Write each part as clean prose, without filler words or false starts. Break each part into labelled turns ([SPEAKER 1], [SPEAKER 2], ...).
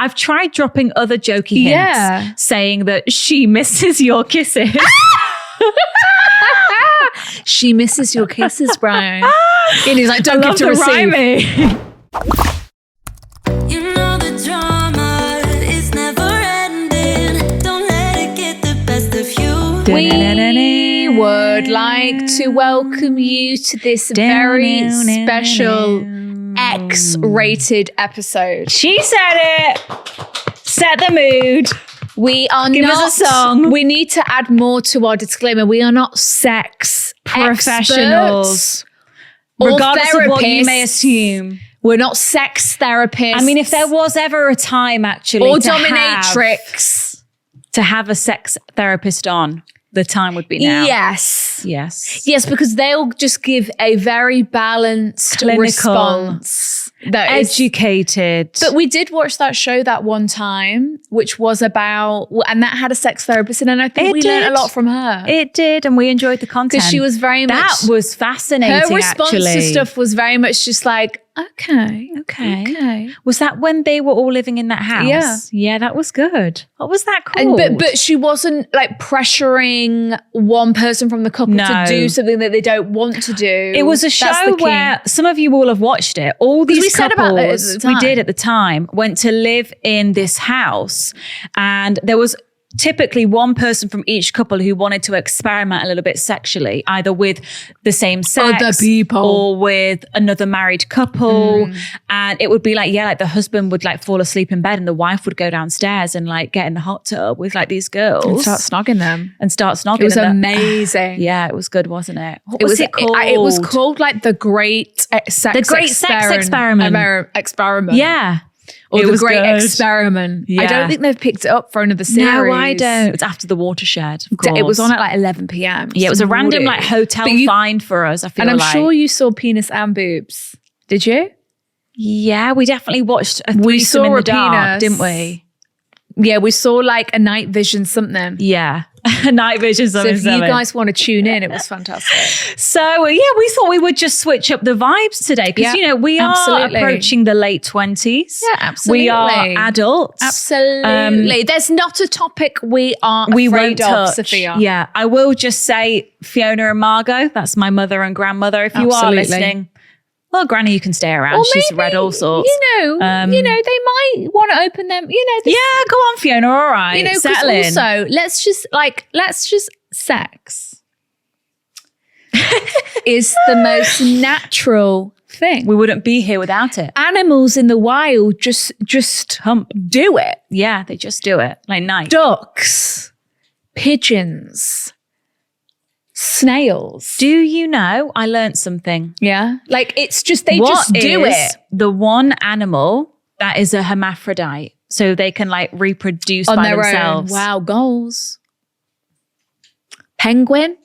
[SPEAKER 1] I've tried dropping other jokey hints, saying that she misses your kisses.
[SPEAKER 2] She misses your kisses, Brian. And he's like, don't give to receive.
[SPEAKER 1] Rhyming.
[SPEAKER 3] You know the drama is never ending. Don't let it get the best of you.
[SPEAKER 2] We would like to welcome you to this very special X-rated episode.
[SPEAKER 1] She said it. Set the mood.
[SPEAKER 2] We are
[SPEAKER 1] Give
[SPEAKER 2] not,
[SPEAKER 1] us a song.
[SPEAKER 2] We need to add more to our disclaimer. We are not sex
[SPEAKER 1] Professionals. Regardless of what you may assume.
[SPEAKER 2] We're not sex therapists.
[SPEAKER 1] I mean, if there was ever a time actually
[SPEAKER 2] or dominatrix
[SPEAKER 1] to have a sex therapist on, the time would be now.
[SPEAKER 2] Yes.
[SPEAKER 1] Yes,
[SPEAKER 2] because they'll just give a very balanced
[SPEAKER 1] clinical
[SPEAKER 2] response. That
[SPEAKER 1] educated.
[SPEAKER 2] But we did watch that show that one time, which was about, and that had a sex therapist, and I think we learned a lot from her.
[SPEAKER 1] It did, and we enjoyed the content.
[SPEAKER 2] Because she was very much...
[SPEAKER 1] That was fascinating,
[SPEAKER 2] her response to stuff was very much just like, okay.
[SPEAKER 1] Was that when they were all living in that house?
[SPEAKER 2] Yeah.
[SPEAKER 1] Yeah, that was good. What was that called?
[SPEAKER 2] But she wasn't like pressuring one person from the couple to do something that they don't want to do.
[SPEAKER 1] It was a show where some of you will have watched it. All these couples we did at the time went to live in this house, and there was typically one person from each couple who wanted to experiment a little bit sexually, either with the same sex
[SPEAKER 2] other people
[SPEAKER 1] or with another married couple. And it would be like, like the husband would like fall asleep in bed and the wife would go downstairs and like get in the hot tub with like these girls
[SPEAKER 2] and start snogging them.
[SPEAKER 1] It
[SPEAKER 2] was amazing.
[SPEAKER 1] Yeah, it was good, wasn't it? What
[SPEAKER 2] it
[SPEAKER 1] was it called?
[SPEAKER 2] It was called like the Great Sex Experiment. Yeah. Or The Great Experiment. Yeah. I don't think they've picked it up for another series.
[SPEAKER 1] No, I don't. It's after The Watershed, of course.
[SPEAKER 2] It was on at like 11 p.m.
[SPEAKER 1] Yeah, it was a random like hotel find for us, I feel like.
[SPEAKER 2] And I'm sure you saw Penis and Boobs. Did you?
[SPEAKER 1] Yeah, we definitely watched a threesome in the dark, didn't we?
[SPEAKER 2] Yeah, we saw like a night vision something.
[SPEAKER 1] Yeah. Night vision something.
[SPEAKER 2] So if you guys want to tune in, it was fantastic.
[SPEAKER 1] So we thought we would just switch up the vibes today because we are approaching the late 20s.
[SPEAKER 2] Yeah, absolutely.
[SPEAKER 1] We are adults.
[SPEAKER 2] Absolutely. There's not a topic we won't touch, Sophia.
[SPEAKER 1] Yeah, I will just say Fiona and Margot. That's my mother and grandmother. If you are listening. Well, Granny, you can stay around. She's read all sorts.
[SPEAKER 2] They might want to open them.
[SPEAKER 1] Yeah, go on, Fiona. All right, settle in.
[SPEAKER 2] Also, let's just sex is the most natural thing.
[SPEAKER 1] We wouldn't be here without it.
[SPEAKER 2] Animals in the wild just
[SPEAKER 1] hump,
[SPEAKER 2] do it.
[SPEAKER 1] Yeah, they just do it like night.
[SPEAKER 2] Ducks, pigeons. Snails.
[SPEAKER 1] Do you know? I learned something.
[SPEAKER 2] Yeah. Like it's just, they just do it.
[SPEAKER 1] The one animal that is a hermaphrodite. So they can like reproduce
[SPEAKER 2] on
[SPEAKER 1] by
[SPEAKER 2] their
[SPEAKER 1] themselves.
[SPEAKER 2] Own. Wow, goals. Penguin?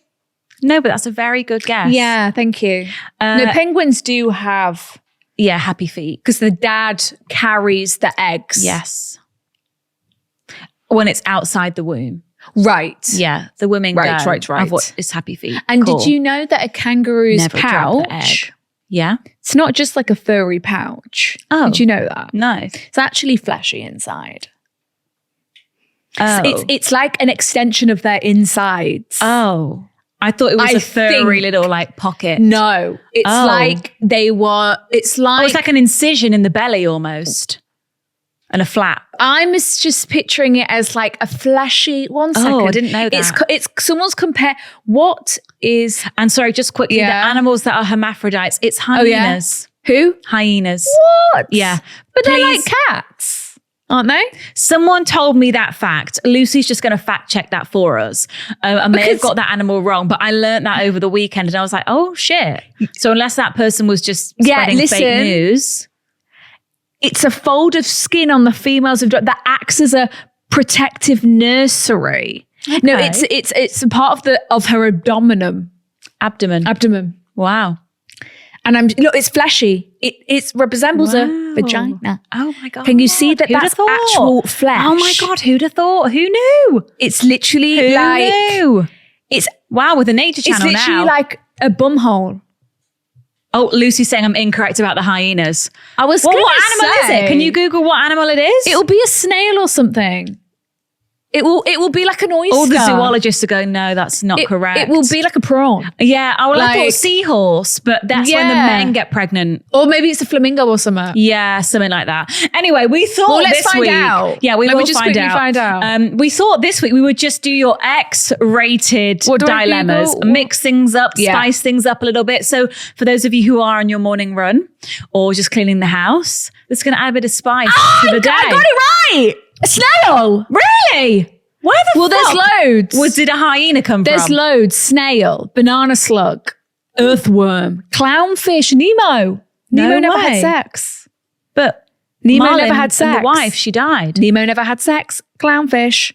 [SPEAKER 1] No, but that's a very good guess.
[SPEAKER 2] Yeah, thank you. No, penguins do have.
[SPEAKER 1] Yeah, happy feet.
[SPEAKER 2] Because the dad carries the eggs.
[SPEAKER 1] Yes. When it's outside the womb.
[SPEAKER 2] Right.
[SPEAKER 1] Yeah. The women
[SPEAKER 2] right.
[SPEAKER 1] It's happy feet.
[SPEAKER 2] And did you know that a kangaroo's pouch,
[SPEAKER 1] yeah,
[SPEAKER 2] it's not just like a furry pouch.
[SPEAKER 1] Oh.
[SPEAKER 2] Did you know that?
[SPEAKER 1] No.
[SPEAKER 2] It's actually fleshy inside.
[SPEAKER 1] Oh.
[SPEAKER 2] It's like an extension of their insides.
[SPEAKER 1] Oh. I thought it was a furry little like pocket.
[SPEAKER 2] No. It's like it's like
[SPEAKER 1] an incision in the belly almost. And a flap.
[SPEAKER 2] I'm just picturing it as like a fleshy. 1 second.
[SPEAKER 1] Oh, I didn't know that.
[SPEAKER 2] It's someone's compare. What is?
[SPEAKER 1] And sorry, just quickly, the animals that are hermaphrodites. It's hyenas.
[SPEAKER 2] Oh, yeah? Who?
[SPEAKER 1] Hyenas.
[SPEAKER 2] What?
[SPEAKER 1] Yeah,
[SPEAKER 2] but they're like cats, aren't they?
[SPEAKER 1] Someone told me that fact. Lucy's just going to fact check that for us. I may have got that animal wrong, but I learned that over the weekend, and I was like, oh shit. So unless that person was just spreading fake news.
[SPEAKER 2] It's a fold of skin on the females of that acts as a protective nursery. Okay. No, it's a part of her abdomen.
[SPEAKER 1] Abdomen. Wow.
[SPEAKER 2] And it's fleshy. It resembles a vagina.
[SPEAKER 1] Oh my God.
[SPEAKER 2] Can you see that that's actual flesh?
[SPEAKER 1] Oh my God, who'd have thought? Who knew?
[SPEAKER 2] It's literally
[SPEAKER 1] Who knew? It's with the Nature Channel now.
[SPEAKER 2] It's literally like a bum hole.
[SPEAKER 1] Oh, Lucy's saying I'm incorrect about the hyenas.
[SPEAKER 2] I was
[SPEAKER 1] What
[SPEAKER 2] gonna
[SPEAKER 1] animal is
[SPEAKER 2] say,
[SPEAKER 1] it? Can you Google what animal it is?
[SPEAKER 2] It'll be a snail or something. It will be like an oyster.
[SPEAKER 1] All the zoologists are going, no, that's not correct.
[SPEAKER 2] It will be like a prawn.
[SPEAKER 1] Yeah, I thought
[SPEAKER 2] Like-
[SPEAKER 1] seahorse, but that's when the
[SPEAKER 2] Yeah.
[SPEAKER 1] men get pregnant.
[SPEAKER 2] Or maybe it's a flamingo or something.
[SPEAKER 1] Yeah, something like that. Anyway, we thought
[SPEAKER 2] Well, let's
[SPEAKER 1] this
[SPEAKER 2] find
[SPEAKER 1] week.
[SPEAKER 2] out.
[SPEAKER 1] Yeah, we
[SPEAKER 2] Let me
[SPEAKER 1] will
[SPEAKER 2] just
[SPEAKER 1] find
[SPEAKER 2] quickly
[SPEAKER 1] out.
[SPEAKER 2] find out.
[SPEAKER 1] We thought this week we would just do your X-rated
[SPEAKER 2] What do I
[SPEAKER 1] dilemmas,
[SPEAKER 2] Google?
[SPEAKER 1] mix things up,
[SPEAKER 2] Yeah.
[SPEAKER 1] spice things up a little bit. So for those of you who are on your morning run or just cleaning the house, it's going to add a bit of spice to the day.
[SPEAKER 2] I got it right. A snail.
[SPEAKER 1] Really? Where the
[SPEAKER 2] Well,
[SPEAKER 1] fuck?
[SPEAKER 2] there's loads.
[SPEAKER 1] Did a hyena come
[SPEAKER 2] There's
[SPEAKER 1] from?
[SPEAKER 2] loads. Snail, banana slug, earthworm, clownfish, Nemo.
[SPEAKER 1] No
[SPEAKER 2] Nemo never
[SPEAKER 1] way.
[SPEAKER 2] had sex.
[SPEAKER 1] But
[SPEAKER 2] Nemo
[SPEAKER 1] Marlin
[SPEAKER 2] never had sex.
[SPEAKER 1] and the wife, she died.
[SPEAKER 2] Nemo never had sex. Clownfish.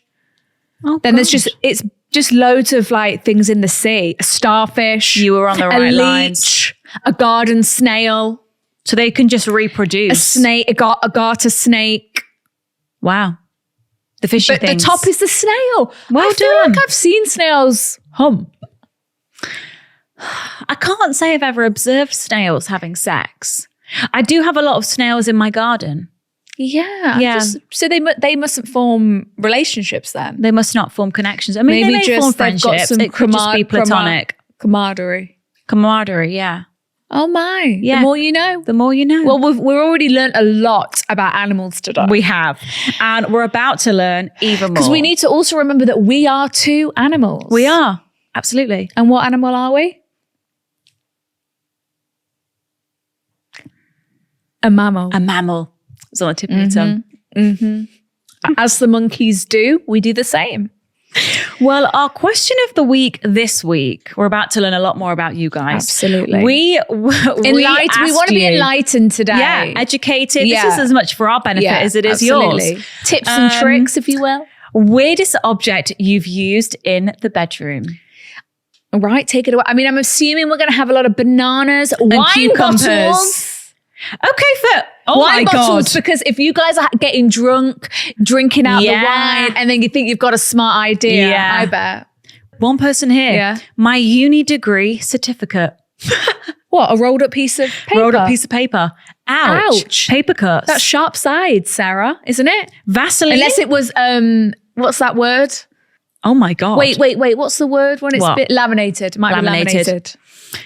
[SPEAKER 1] Oh,
[SPEAKER 2] Then there's
[SPEAKER 1] gosh.
[SPEAKER 2] it's just loads of like things in the sea. A starfish.
[SPEAKER 1] You were on the right
[SPEAKER 2] a
[SPEAKER 1] lines.
[SPEAKER 2] leech, a garden snail,
[SPEAKER 1] So they can just reproduce.
[SPEAKER 2] a snake, a garter snake.
[SPEAKER 1] Wow. The fishy
[SPEAKER 2] But
[SPEAKER 1] things.
[SPEAKER 2] the top is the snail.
[SPEAKER 1] Well
[SPEAKER 2] I feel
[SPEAKER 1] done.
[SPEAKER 2] like I've seen snails hump.
[SPEAKER 1] I can't say I've ever observed snails having sex. I do have a lot of snails in my garden.
[SPEAKER 2] Yeah.
[SPEAKER 1] Yeah.
[SPEAKER 2] So they mustn't form relationships then.
[SPEAKER 1] They must not form connections. I mean,
[SPEAKER 2] Maybe
[SPEAKER 1] they may
[SPEAKER 2] just
[SPEAKER 1] form
[SPEAKER 2] they've got
[SPEAKER 1] friendships.
[SPEAKER 2] some
[SPEAKER 1] It could just be platonic.
[SPEAKER 2] camaraderie.
[SPEAKER 1] Camaraderie, yeah.
[SPEAKER 2] Oh my.
[SPEAKER 1] Yeah.
[SPEAKER 2] The more you know.
[SPEAKER 1] The more you know.
[SPEAKER 2] Well, we've already learned a lot about animals today.
[SPEAKER 1] we have. And we're about to learn even more.
[SPEAKER 2] Because we need to also remember that we are two animals.
[SPEAKER 1] We are. Absolutely.
[SPEAKER 2] And what animal are we? A mammal.
[SPEAKER 1] A mammal. It's on the tip of your tongue.
[SPEAKER 2] As the monkeys do, we do the same.
[SPEAKER 1] Well, our question of the week this week, we're about to learn a lot more about you guys.
[SPEAKER 2] Absolutely.
[SPEAKER 1] We
[SPEAKER 2] We want to be enlightened today.
[SPEAKER 1] Yeah, educated.
[SPEAKER 2] Yeah.
[SPEAKER 1] This is as much for our benefit as it is
[SPEAKER 2] absolutely.
[SPEAKER 1] yours.
[SPEAKER 2] Tips and tricks, if you will.
[SPEAKER 1] Weirdest object you've used in the bedroom?
[SPEAKER 2] All right, take it away. I mean, I'm assuming we're going to have a lot of bananas, wine
[SPEAKER 1] cucumbers.
[SPEAKER 2] bottles.
[SPEAKER 1] Okay, oh
[SPEAKER 2] wine
[SPEAKER 1] my
[SPEAKER 2] bottles,
[SPEAKER 1] God.
[SPEAKER 2] because if you guys are getting drunk, drinking out
[SPEAKER 1] Yeah.
[SPEAKER 2] the wine, and then you think you've got a smart idea,
[SPEAKER 1] Yeah.
[SPEAKER 2] I bet.
[SPEAKER 1] One person here.
[SPEAKER 2] Yeah.
[SPEAKER 1] My uni degree certificate.
[SPEAKER 2] What, a rolled up piece of paper?
[SPEAKER 1] Rolled up piece of paper. Ouch.
[SPEAKER 2] Ouch.
[SPEAKER 1] Paper cuts.
[SPEAKER 2] That's sharp sides, Sarah, isn't it?
[SPEAKER 1] Vaseline.
[SPEAKER 2] Unless it was, what's that word?
[SPEAKER 1] Oh my God.
[SPEAKER 2] Wait. What's the word when it's
[SPEAKER 1] What?
[SPEAKER 2] bit laminated? It might
[SPEAKER 1] Laminated.
[SPEAKER 2] be laminated.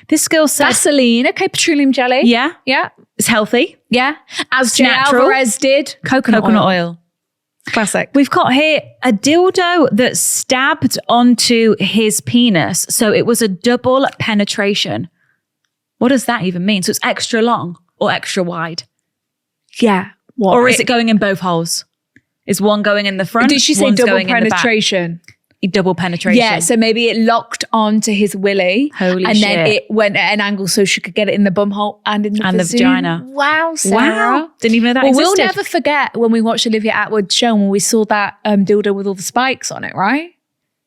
[SPEAKER 1] This girl said,
[SPEAKER 2] Vaseline, okay, petroleum jelly.
[SPEAKER 1] yeah,
[SPEAKER 2] Yeah.
[SPEAKER 1] it's healthy.
[SPEAKER 2] Yeah. As Jay
[SPEAKER 1] natural.
[SPEAKER 2] Alvarez did, coconut
[SPEAKER 1] Oil.
[SPEAKER 2] Classic.
[SPEAKER 1] We've got here a dildo that stabbed onto his penis. So it was a double penetration. What does that even mean? So it's extra long or extra wide?
[SPEAKER 2] Yeah. What?
[SPEAKER 1] Or is it going in both holes? Is one going in the front?
[SPEAKER 2] Did she say
[SPEAKER 1] one's
[SPEAKER 2] double
[SPEAKER 1] going in the back?
[SPEAKER 2] penetration?
[SPEAKER 1] Double penetration.
[SPEAKER 2] Yeah, so maybe it locked onto his willy.
[SPEAKER 1] Holy
[SPEAKER 2] and then
[SPEAKER 1] shit.
[SPEAKER 2] it went at an angle so she could get it in the bumhole and in the
[SPEAKER 1] And the vagina.
[SPEAKER 2] Wow, Sarah.
[SPEAKER 1] Wow. Didn't even know that
[SPEAKER 2] Well,
[SPEAKER 1] existed.
[SPEAKER 2] we'll never forget when we watched Olivia Atwood's show when we saw that dildo with all the spikes on it, right?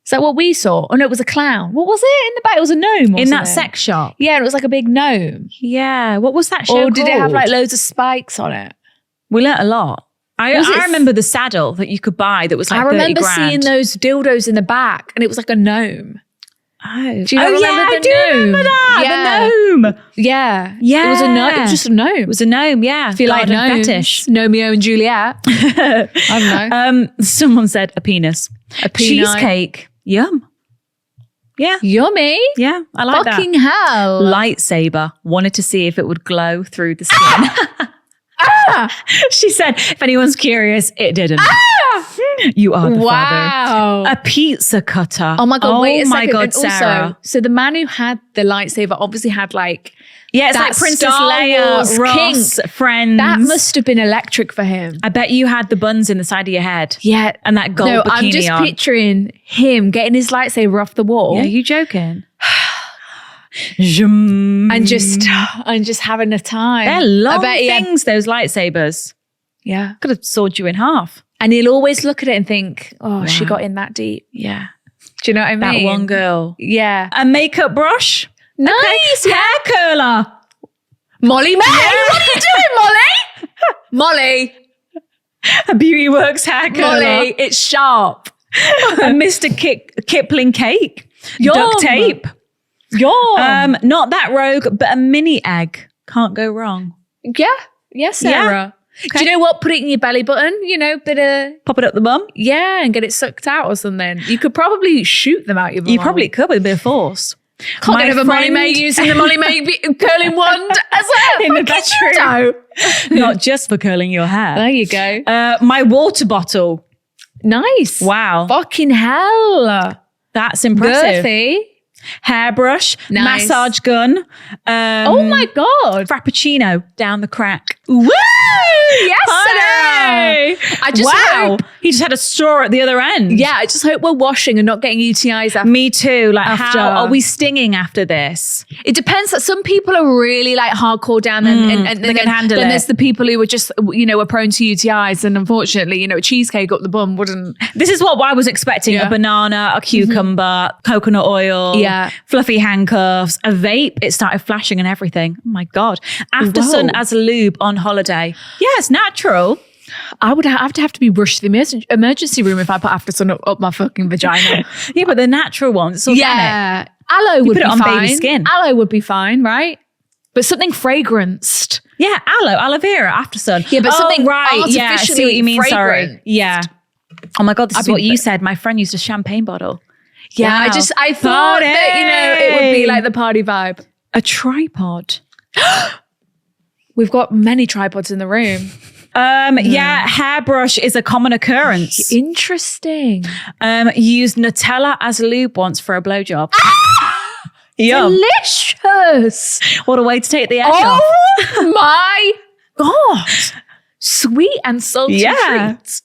[SPEAKER 2] Is that what we saw? Oh no, it was a clown. What was it in the back? It was a gnome.
[SPEAKER 1] in that
[SPEAKER 2] wasn't it?
[SPEAKER 1] sex shop.
[SPEAKER 2] Yeah, and it was like a big gnome.
[SPEAKER 1] Yeah. What was that show
[SPEAKER 2] Or did it have
[SPEAKER 1] called?
[SPEAKER 2] like loads of spikes on it?
[SPEAKER 1] We learnt a lot.
[SPEAKER 2] Was it
[SPEAKER 1] I remember the saddle that you could buy that was like
[SPEAKER 2] I
[SPEAKER 1] 30
[SPEAKER 2] remember
[SPEAKER 1] grand.
[SPEAKER 2] seeing those dildos in the back and it was like a gnome.
[SPEAKER 1] Oh,
[SPEAKER 2] Do you not remember
[SPEAKER 1] yeah,
[SPEAKER 2] the
[SPEAKER 1] I do
[SPEAKER 2] gnome?
[SPEAKER 1] remember that.
[SPEAKER 2] Yeah.
[SPEAKER 1] The gnome.
[SPEAKER 2] Yeah.
[SPEAKER 1] Yeah.
[SPEAKER 2] It was a gnome. It was just a gnome.
[SPEAKER 1] It was a gnome, yeah.
[SPEAKER 2] If you like
[SPEAKER 1] Garden
[SPEAKER 2] gnomes,
[SPEAKER 1] fetish.
[SPEAKER 2] Romeo and Juliet. I don't know.
[SPEAKER 1] Someone said a penis.
[SPEAKER 2] A penis.
[SPEAKER 1] Cheesecake. Yum. Yeah.
[SPEAKER 2] Yummy.
[SPEAKER 1] Yeah. I like
[SPEAKER 2] Fucking
[SPEAKER 1] that.
[SPEAKER 2] hell.
[SPEAKER 1] Lightsaber. Wanted to see if it would glow through the skin. She said, if anyone's curious, it didn't. You are the father.
[SPEAKER 2] Wow.
[SPEAKER 1] A pizza cutter.
[SPEAKER 2] Oh my God, wait a
[SPEAKER 1] my
[SPEAKER 2] second.
[SPEAKER 1] God,
[SPEAKER 2] And also,
[SPEAKER 1] Sarah.
[SPEAKER 2] so the man who had the lightsaber obviously had like,
[SPEAKER 1] Yeah, it's
[SPEAKER 2] that
[SPEAKER 1] like Princess
[SPEAKER 2] Star
[SPEAKER 1] Leia,
[SPEAKER 2] Wars
[SPEAKER 1] Ross,
[SPEAKER 2] kink.
[SPEAKER 1] Friends.
[SPEAKER 2] that must have been electric for him.
[SPEAKER 1] I bet you had the buns in the side of your head.
[SPEAKER 2] Yeah.
[SPEAKER 1] And that gold
[SPEAKER 2] No,
[SPEAKER 1] bikini
[SPEAKER 2] I'm just
[SPEAKER 1] on.
[SPEAKER 2] picturing him getting his lightsaber off the wall.
[SPEAKER 1] Yeah, you joking? Zoom.
[SPEAKER 2] and just having a time.
[SPEAKER 1] They're long
[SPEAKER 2] I bet he had-
[SPEAKER 1] things, those lightsabers.
[SPEAKER 2] yeah.
[SPEAKER 1] Could have sawed you in half.
[SPEAKER 2] And he'll always look at it and think, oh, she
[SPEAKER 1] Wow.
[SPEAKER 2] got in that deep.
[SPEAKER 1] Yeah.
[SPEAKER 2] Do you know what I mean?
[SPEAKER 1] That one girl.
[SPEAKER 2] Yeah.
[SPEAKER 1] A makeup brush.
[SPEAKER 2] Nice.
[SPEAKER 1] Hair curler.
[SPEAKER 2] Molly May. What are you doing, Molly? Molly.
[SPEAKER 1] A Beauty Works hair curler.
[SPEAKER 2] Molly. It's sharp.
[SPEAKER 1] A Mr. Kipling cake.
[SPEAKER 2] Yum.
[SPEAKER 1] Duct tape.
[SPEAKER 2] Yum.
[SPEAKER 1] Not that rogue, but a mini egg. Can't go wrong.
[SPEAKER 2] Yeah, Sarah.
[SPEAKER 1] Okay.
[SPEAKER 2] Do you know what? Put it in your belly button, bit of...
[SPEAKER 1] Pop it up the bum.
[SPEAKER 2] Yeah, and get it sucked out or something. You could probably shoot them out your bum.
[SPEAKER 1] You probably could with a bit of force.
[SPEAKER 2] Can't get over Molly May using the Molly May curling wand as a
[SPEAKER 1] in the bedroom. Not just for curling your hair.
[SPEAKER 2] There you go.
[SPEAKER 1] My water bottle.
[SPEAKER 2] Nice.
[SPEAKER 1] Wow.
[SPEAKER 2] Fucking hell.
[SPEAKER 1] That's impressive.
[SPEAKER 2] Girthy.
[SPEAKER 1] Hairbrush.
[SPEAKER 2] Nice.
[SPEAKER 1] Massage gun.
[SPEAKER 2] Oh my God.
[SPEAKER 1] Frappuccino down the crack.
[SPEAKER 2] Woo! Yes, Sarah. I just hope,
[SPEAKER 1] he just had a straw at the other end.
[SPEAKER 2] yeah, I just hope we're washing and not getting UTIs after.
[SPEAKER 1] Me too. Like,
[SPEAKER 2] After.
[SPEAKER 1] how are we stinging after this?
[SPEAKER 2] It depends. Some people are really like hardcore down and
[SPEAKER 1] they can handle
[SPEAKER 2] then
[SPEAKER 1] it.
[SPEAKER 2] there's the people who are just, are prone to UTIs. And unfortunately, a cheesecake up the bum wouldn't.
[SPEAKER 1] This is what I was expecting.
[SPEAKER 2] Yeah.
[SPEAKER 1] A banana, a cucumber, coconut oil,
[SPEAKER 2] Yeah.
[SPEAKER 1] fluffy handcuffs, a vape. It started flashing and everything. Oh my God. After
[SPEAKER 2] Whoa.
[SPEAKER 1] sun as a lube on holiday. Yeah, it's natural.
[SPEAKER 2] I would have to be rushed to the emergency room if I put after sun up my fucking vagina.
[SPEAKER 1] Yeah, but the natural ones, it's organic.
[SPEAKER 2] Yeah. Aloe would
[SPEAKER 1] put
[SPEAKER 2] be
[SPEAKER 1] it on
[SPEAKER 2] fine.
[SPEAKER 1] baby skin.
[SPEAKER 2] Aloe would be fine, right? But something fragranced.
[SPEAKER 1] Yeah, aloe vera, after sun.
[SPEAKER 2] Yeah, but something
[SPEAKER 1] right. Yeah, I see what you mean. Sorry.
[SPEAKER 2] fragrant.
[SPEAKER 1] Yeah. Oh my God, this is
[SPEAKER 2] I'd
[SPEAKER 1] what
[SPEAKER 2] be-
[SPEAKER 1] you said. My friend used a champagne bottle.
[SPEAKER 2] Yeah,
[SPEAKER 1] Wow.
[SPEAKER 2] I thought that, it would be like the party vibe.
[SPEAKER 1] A tripod.
[SPEAKER 2] We've got many tripods in the room.
[SPEAKER 1] Yeah, hairbrush is a common occurrence.
[SPEAKER 2] Interesting.
[SPEAKER 1] Used Nutella as lube once for a blowjob. Yum.
[SPEAKER 2] Delicious.
[SPEAKER 1] What a way to take the edge off.
[SPEAKER 2] Oh my God. Sweet and salty
[SPEAKER 1] Yeah.
[SPEAKER 2] treats.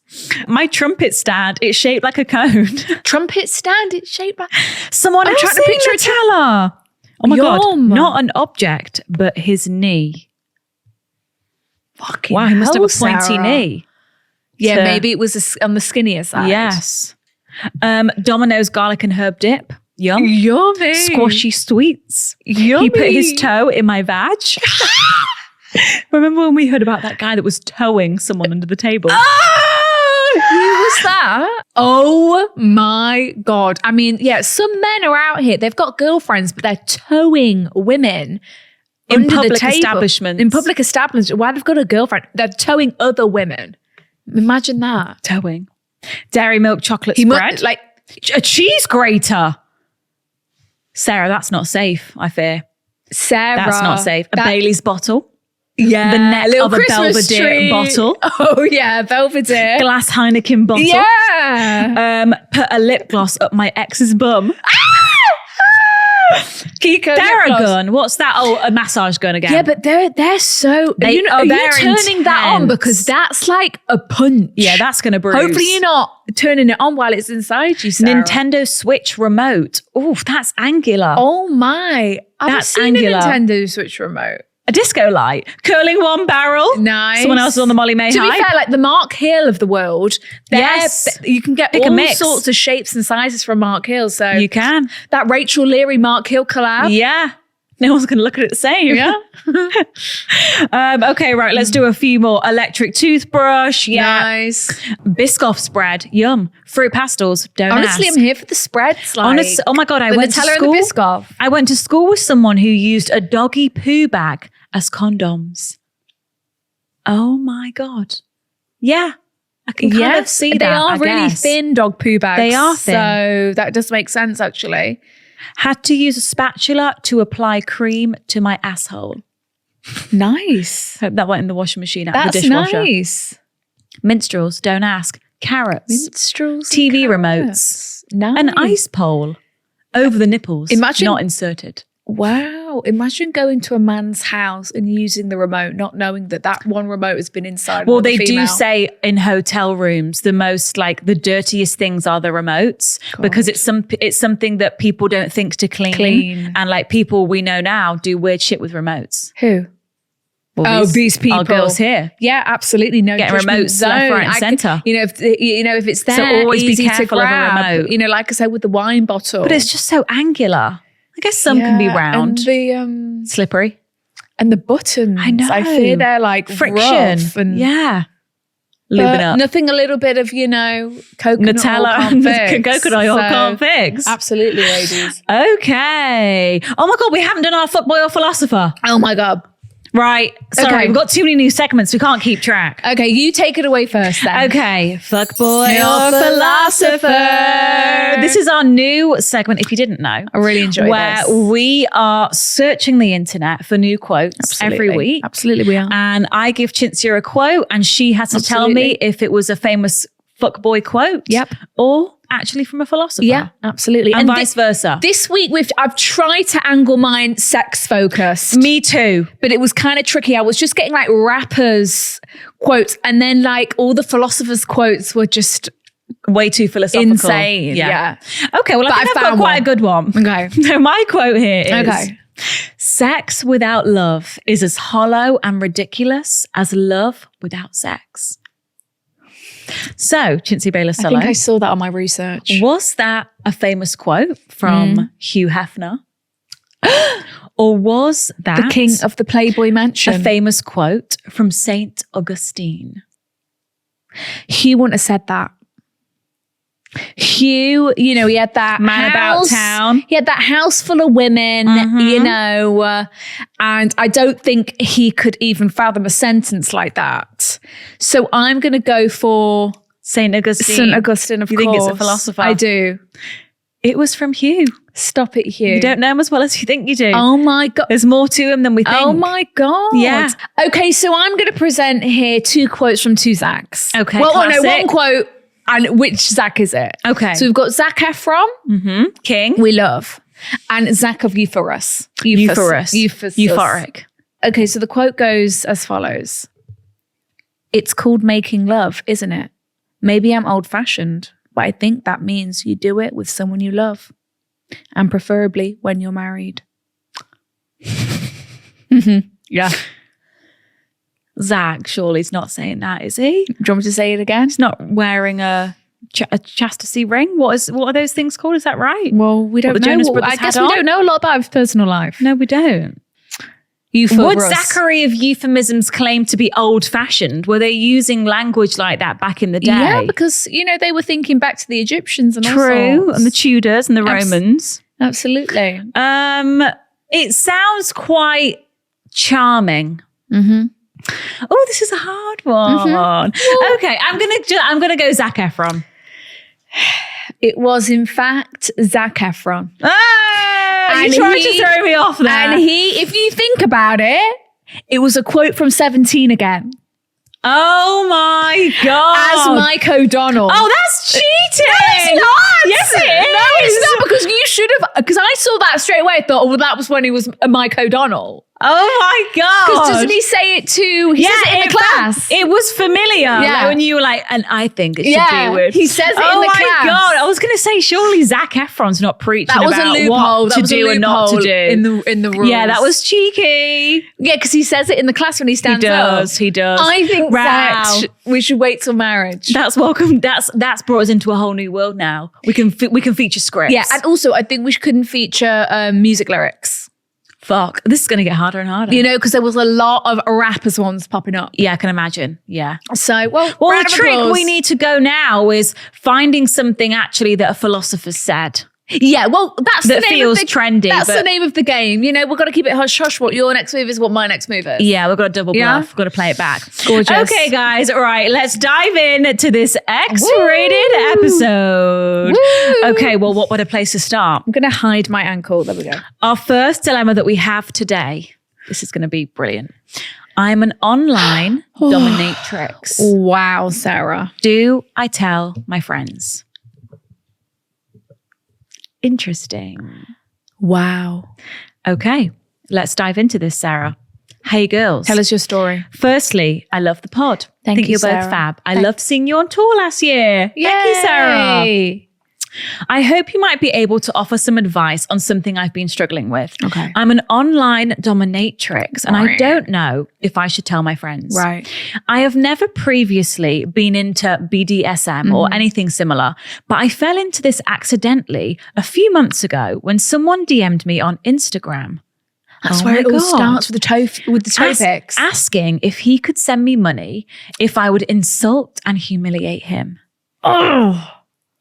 [SPEAKER 1] My trumpet stand, it's shaped like a cone.
[SPEAKER 2] Trumpet stand, it's shaped by...
[SPEAKER 1] Someone
[SPEAKER 2] I'm
[SPEAKER 1] else
[SPEAKER 2] trying to picture
[SPEAKER 1] picture Nutella. Oh my God.
[SPEAKER 2] Yum.
[SPEAKER 1] Not an object, but his knee.
[SPEAKER 2] Fucking
[SPEAKER 1] Wow, he must have a
[SPEAKER 2] hell,
[SPEAKER 1] pointy
[SPEAKER 2] Sarah.
[SPEAKER 1] knee.
[SPEAKER 2] Yeah,
[SPEAKER 1] to-
[SPEAKER 2] maybe it was on the skinnier side.
[SPEAKER 1] Yes. Domino's garlic and herb dip. Yum.
[SPEAKER 2] Yummy.
[SPEAKER 1] Squashy sweets.
[SPEAKER 2] Yummy.
[SPEAKER 1] He put his toe in my vag. Remember when we heard about that guy that was towing someone under the table?
[SPEAKER 2] Who was that? Oh my God. I mean, yeah, some men are out here. They've got girlfriends, but they're towing women
[SPEAKER 1] In
[SPEAKER 2] under
[SPEAKER 1] public
[SPEAKER 2] the table.
[SPEAKER 1] establishments.
[SPEAKER 2] In public establishments. Why they've got a girlfriend? They're towing other women. Imagine that.
[SPEAKER 1] Towing. Dairy milk chocolate
[SPEAKER 2] He
[SPEAKER 1] spread.
[SPEAKER 2] like
[SPEAKER 1] A cheese grater. Sarah, that's not safe, I fear.
[SPEAKER 2] Sarah.
[SPEAKER 1] That's not safe. A
[SPEAKER 2] that-
[SPEAKER 1] Bailey's bottle.
[SPEAKER 2] Yeah.
[SPEAKER 1] The neck
[SPEAKER 2] little
[SPEAKER 1] of a
[SPEAKER 2] Christmas
[SPEAKER 1] Belvedere
[SPEAKER 2] tree.
[SPEAKER 1] bottle.
[SPEAKER 2] Oh yeah, Belvedere.
[SPEAKER 1] Glass Heineken bottle.
[SPEAKER 2] Yeah.
[SPEAKER 1] Put a lip gloss up my ex's bum.
[SPEAKER 2] Kiko.
[SPEAKER 1] Theragun. What's that? Oh, a massage gun again.
[SPEAKER 2] Yeah, but they're so.
[SPEAKER 1] They
[SPEAKER 2] are
[SPEAKER 1] are
[SPEAKER 2] you
[SPEAKER 1] very
[SPEAKER 2] turning that on
[SPEAKER 1] intense.
[SPEAKER 2] because that's like a punch.
[SPEAKER 1] Yeah, that's going to bruise.
[SPEAKER 2] Hopefully you're not turning it on while it's inside you, Sarah.
[SPEAKER 1] Nintendo Switch remote. Oh, that's angular.
[SPEAKER 2] Oh my! I've
[SPEAKER 1] That's
[SPEAKER 2] seen
[SPEAKER 1] angular.
[SPEAKER 2] a Nintendo Switch remote.
[SPEAKER 1] A disco light. Curling one barrel.
[SPEAKER 2] Nice.
[SPEAKER 1] Someone else is on the Molly May
[SPEAKER 2] To be
[SPEAKER 1] hype.
[SPEAKER 2] fair, like the Mark Hill of the world,
[SPEAKER 1] Yes.
[SPEAKER 2] you can get
[SPEAKER 1] Pick a
[SPEAKER 2] all
[SPEAKER 1] mix.
[SPEAKER 2] sorts of shapes and sizes from Mark Hill. So
[SPEAKER 1] You can.
[SPEAKER 2] that Rachel Leary Mark Hill collab.
[SPEAKER 1] Yeah. No one's going to look at it the same.
[SPEAKER 2] Yeah.
[SPEAKER 1] Okay, right. Let's do a few more. Electric toothbrush. Yeah.
[SPEAKER 2] Nice.
[SPEAKER 1] Biscoff spread. Yum. Fruit pastels. Don't
[SPEAKER 2] Honestly,
[SPEAKER 1] ask.
[SPEAKER 2] I'm here for the spreads. Like,
[SPEAKER 1] Honestly, oh my God, I
[SPEAKER 2] the
[SPEAKER 1] went to
[SPEAKER 2] Nutella
[SPEAKER 1] school.
[SPEAKER 2] and the Biscoff.
[SPEAKER 1] I went to school with someone who used a doggy poo bag as condoms. Oh my God. Yeah. I can kind of see that.
[SPEAKER 2] They are
[SPEAKER 1] I
[SPEAKER 2] really
[SPEAKER 1] guess.
[SPEAKER 2] thin dog poo bags.
[SPEAKER 1] They are thin.
[SPEAKER 2] So that does make sense, actually.
[SPEAKER 1] Had to use a spatula to apply cream to my asshole.
[SPEAKER 2] Nice.
[SPEAKER 1] Hope that went in the washing machine out of the
[SPEAKER 2] That's
[SPEAKER 1] dishwasher.
[SPEAKER 2] nice.
[SPEAKER 1] Minstrels, don't ask. Carrots.
[SPEAKER 2] Minstrels.
[SPEAKER 1] TV
[SPEAKER 2] and
[SPEAKER 1] remotes.
[SPEAKER 2] carrots. Nice.
[SPEAKER 1] An ice pole over the nipples.
[SPEAKER 2] Imagine-
[SPEAKER 1] not inserted.
[SPEAKER 2] Wow. Imagine going to a man's house and using the remote, not knowing that one remote has been inside.
[SPEAKER 1] Well,
[SPEAKER 2] another
[SPEAKER 1] they
[SPEAKER 2] female.
[SPEAKER 1] do say in hotel rooms the most like the dirtiest things are the remotes because it's something that people don't think to clean. And like people we know now do weird shit with remotes.
[SPEAKER 2] Who?
[SPEAKER 1] Well,
[SPEAKER 2] these people.
[SPEAKER 1] Our girls here.
[SPEAKER 2] Yeah, absolutely. No
[SPEAKER 1] Getting
[SPEAKER 2] judgment
[SPEAKER 1] remotes left,
[SPEAKER 2] zone.
[SPEAKER 1] right, and centre.
[SPEAKER 2] If it's there,
[SPEAKER 1] So always be
[SPEAKER 2] easy
[SPEAKER 1] careful
[SPEAKER 2] to
[SPEAKER 1] of a
[SPEAKER 2] grab.
[SPEAKER 1] remote.
[SPEAKER 2] You know, like I said with the wine bottle.
[SPEAKER 1] But it's just so angular. I guess some can be
[SPEAKER 2] Yeah,
[SPEAKER 1] round.
[SPEAKER 2] and
[SPEAKER 1] Slippery.
[SPEAKER 2] the buttons.
[SPEAKER 1] I know.
[SPEAKER 2] I fear they're like
[SPEAKER 1] Friction.
[SPEAKER 2] rough and
[SPEAKER 1] yeah. lubing up.
[SPEAKER 2] Nothing a little bit of, coconut
[SPEAKER 1] Nutella
[SPEAKER 2] oil
[SPEAKER 1] and
[SPEAKER 2] can't fix.
[SPEAKER 1] coconut oil can't fix.
[SPEAKER 2] Absolutely, ladies.
[SPEAKER 1] Okay. Oh my God, we haven't done our fuckboy or philosopher.
[SPEAKER 2] Oh my God.
[SPEAKER 1] Right. Sorry,
[SPEAKER 2] Okay.
[SPEAKER 1] we've got too many new segments. We can't keep track.
[SPEAKER 2] Okay, you take it away first then.
[SPEAKER 1] Okay. Fuckboy
[SPEAKER 2] Or
[SPEAKER 1] or philosopher. This is our new segment, if you didn't know.
[SPEAKER 2] I really enjoy
[SPEAKER 1] where
[SPEAKER 2] this.
[SPEAKER 1] we are searching the internet for new quotes every week.
[SPEAKER 2] Absolutely, we are.
[SPEAKER 1] And I give Cinzia a quote and she has to tell me if it was a famous fuckboy quote.
[SPEAKER 2] Yep.
[SPEAKER 1] Or actually from a philosopher.
[SPEAKER 2] Yeah, absolutely.
[SPEAKER 1] And vice versa.
[SPEAKER 2] This week, I've tried to angle mine sex focused.
[SPEAKER 1] Me too.
[SPEAKER 2] But it was kind of tricky. I was just getting like rappers quotes, and then like all the philosophers' quotes were just
[SPEAKER 1] way too philosophical.
[SPEAKER 2] insane. Yeah.
[SPEAKER 1] Okay, well, I think I've got quite a good one.
[SPEAKER 2] Okay.
[SPEAKER 1] So my quote here is,
[SPEAKER 2] Okay.
[SPEAKER 1] sex without love is as hollow and ridiculous as love without sex. So, Cinzia Baylis
[SPEAKER 2] I think I saw that on my research.
[SPEAKER 1] was that a famous quote from Hugh Hefner? Or was that
[SPEAKER 2] The king of the Playboy Mansion.
[SPEAKER 1] a famous quote from Saint Augustine?
[SPEAKER 2] Hugh wouldn't have said that. Hugh, he had that
[SPEAKER 1] Man about town.
[SPEAKER 2] He had that house full of women, and I don't think he could even fathom a sentence like that. So I'm going to go for
[SPEAKER 1] Saint Augustine.
[SPEAKER 2] St. Augustine, of
[SPEAKER 1] You
[SPEAKER 2] course.
[SPEAKER 1] think it's a philosopher?
[SPEAKER 2] I do.
[SPEAKER 1] It was from Hugh.
[SPEAKER 2] Stop it, Hugh.
[SPEAKER 1] You don't know him as well as you think you do.
[SPEAKER 2] Oh my God.
[SPEAKER 1] There's more to him than we think.
[SPEAKER 2] Oh my God.
[SPEAKER 1] Yeah.
[SPEAKER 2] Okay, so I'm going to present here two quotes from two Zacks.
[SPEAKER 1] Okay,
[SPEAKER 2] Well,
[SPEAKER 1] classic.
[SPEAKER 2] one quote. And which Zac is it?
[SPEAKER 1] Okay.
[SPEAKER 2] So we've got Zac Efron,
[SPEAKER 1] King.
[SPEAKER 2] we love, and Zac of Euphorus.
[SPEAKER 1] Euphoric.
[SPEAKER 2] Okay, so the quote goes as follows. It's called making love, isn't it? Maybe I'm old-fashioned, but I think that means you do it with someone you love. And preferably when you're married.
[SPEAKER 1] Yeah. Zach, surely he's not saying that, is he?
[SPEAKER 2] Do you want me to say it again?
[SPEAKER 1] He's not wearing a chastity ring. What are those things called? Is that right?
[SPEAKER 2] Well, we don't
[SPEAKER 1] the
[SPEAKER 2] know.
[SPEAKER 1] Jonas Brothers
[SPEAKER 2] I guess
[SPEAKER 1] had
[SPEAKER 2] we
[SPEAKER 1] on?
[SPEAKER 2] don't know a lot about his personal life.
[SPEAKER 1] No, we don't.
[SPEAKER 2] Euphorus.
[SPEAKER 1] Would Zachary of euphemisms claim to be old-fashioned? Were they using language like that back in the day?
[SPEAKER 2] Yeah, because, they were thinking back to the Egyptians and all
[SPEAKER 1] True,
[SPEAKER 2] sorts.
[SPEAKER 1] and the Tudors and the Romans.
[SPEAKER 2] Absolutely.
[SPEAKER 1] It sounds quite charming.
[SPEAKER 2] Mm-hmm.
[SPEAKER 1] Oh, this is a hard one. Okay, I'm gonna go Zac Efron.
[SPEAKER 2] It was, in fact, Zac Efron.
[SPEAKER 1] Ah, you tried to throw me off there.
[SPEAKER 2] And if you think about it was a quote from 17 again.
[SPEAKER 1] Oh my God.
[SPEAKER 2] As Mike O'Donnell.
[SPEAKER 1] Oh, that's cheating.
[SPEAKER 2] No, it's not.
[SPEAKER 1] Yes, it is.
[SPEAKER 2] No, it's not, because you should have, because I saw that straight away. I thought, well, that was when he was Mike O'Donnell.
[SPEAKER 1] Oh my God.
[SPEAKER 2] Because doesn't he say it to, he says it in the class.
[SPEAKER 1] It was familiar.
[SPEAKER 2] Yeah.
[SPEAKER 1] Like when you were like, and I think it should be with.
[SPEAKER 2] he says it in the class.
[SPEAKER 1] Oh my God. I was going to say, surely Zac Efron's not preaching
[SPEAKER 2] That was
[SPEAKER 1] about
[SPEAKER 2] a loophole.
[SPEAKER 1] what to do and not to do.
[SPEAKER 2] In the rules.
[SPEAKER 1] Yeah, that was cheeky.
[SPEAKER 2] Yeah, because he says it in the class when he stands up.
[SPEAKER 1] He does.
[SPEAKER 2] I think
[SPEAKER 1] Wow.
[SPEAKER 2] we should wait till marriage.
[SPEAKER 1] That's welcome. That's brought us into a whole new world now. We can feature scripts.
[SPEAKER 2] Yeah, and also I think we couldn't feature music lyrics.
[SPEAKER 1] Fuck. This is going to get harder and harder.
[SPEAKER 2] Because there was a lot of rappers ones popping up.
[SPEAKER 1] Yeah, I can imagine. Yeah.
[SPEAKER 2] So,
[SPEAKER 1] Well,
[SPEAKER 2] round
[SPEAKER 1] the
[SPEAKER 2] of
[SPEAKER 1] trick
[SPEAKER 2] applause.
[SPEAKER 1] we need to go now is finding something actually that a philosopher said.
[SPEAKER 2] Yeah, well, that's
[SPEAKER 1] That
[SPEAKER 2] the name
[SPEAKER 1] feels
[SPEAKER 2] of the,
[SPEAKER 1] trendy,
[SPEAKER 2] That's the
[SPEAKER 1] but-
[SPEAKER 2] name of the game. We've got to keep it hush hush. What your next move is, what my next move is.
[SPEAKER 1] Yeah, we've got to double bluff.
[SPEAKER 2] Yeah?
[SPEAKER 1] We've got to play it back.
[SPEAKER 2] Gorgeous.
[SPEAKER 1] Okay, guys. All right, let's dive in to this X-rated episode.
[SPEAKER 2] Woo!
[SPEAKER 1] Okay, well, what better place to start?
[SPEAKER 2] I'm going to hide my ankle. There we go.
[SPEAKER 1] Our first dilemma that we have today, this is going to be brilliant. I'm an online dominatrix.
[SPEAKER 2] Wow, Sarah.
[SPEAKER 1] Do I tell my friends? Interesting.
[SPEAKER 2] Wow.
[SPEAKER 1] Okay, let's dive into this, Sarah. Hey, girls.
[SPEAKER 2] Tell us your story.
[SPEAKER 1] Firstly, I love the pod.
[SPEAKER 2] Thank
[SPEAKER 1] think
[SPEAKER 2] you,
[SPEAKER 1] you're both
[SPEAKER 2] Sarah.
[SPEAKER 1] fab. I loved seeing you on tour last year. Thank you, Sarah.
[SPEAKER 2] Yay.
[SPEAKER 1] I hope you might be able to offer some advice on something I've been struggling with.
[SPEAKER 2] Okay.
[SPEAKER 1] I'm an online dominatrix and I
[SPEAKER 2] Right.
[SPEAKER 1] don't know if I should tell my friends.
[SPEAKER 2] Right.
[SPEAKER 1] I have never previously been into BDSM or anything similar, but I fell into this accidentally a few months ago when someone DM'd me on Instagram.
[SPEAKER 2] That's where it all starts with the toe pics.
[SPEAKER 1] Asking if he could send me money if I would insult and humiliate him.
[SPEAKER 2] Oh,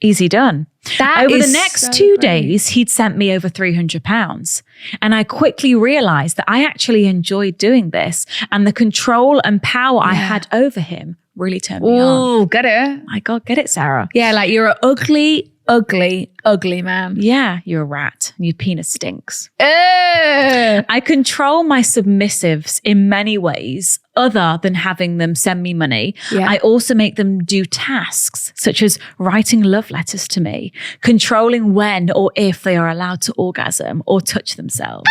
[SPEAKER 1] easy done.
[SPEAKER 2] That
[SPEAKER 1] over
[SPEAKER 2] is
[SPEAKER 1] the next
[SPEAKER 2] so
[SPEAKER 1] 2
[SPEAKER 2] great.
[SPEAKER 1] days, he'd sent me over £300. And I quickly realized that I actually enjoyed doing this, and the control and power I had over him really turned me on.
[SPEAKER 2] Oh, get it?
[SPEAKER 1] My God, get it, Sarah.
[SPEAKER 2] Yeah, like you're an ugly, ugly, ugly man.
[SPEAKER 1] Yeah, you're a rat. Your penis stinks.
[SPEAKER 2] Ugh.
[SPEAKER 1] I control my submissives in many ways other than having them send me money.
[SPEAKER 2] Yeah.
[SPEAKER 1] I also make them do tasks such as writing love letters to me, controlling when or if they are allowed to orgasm or touch themselves,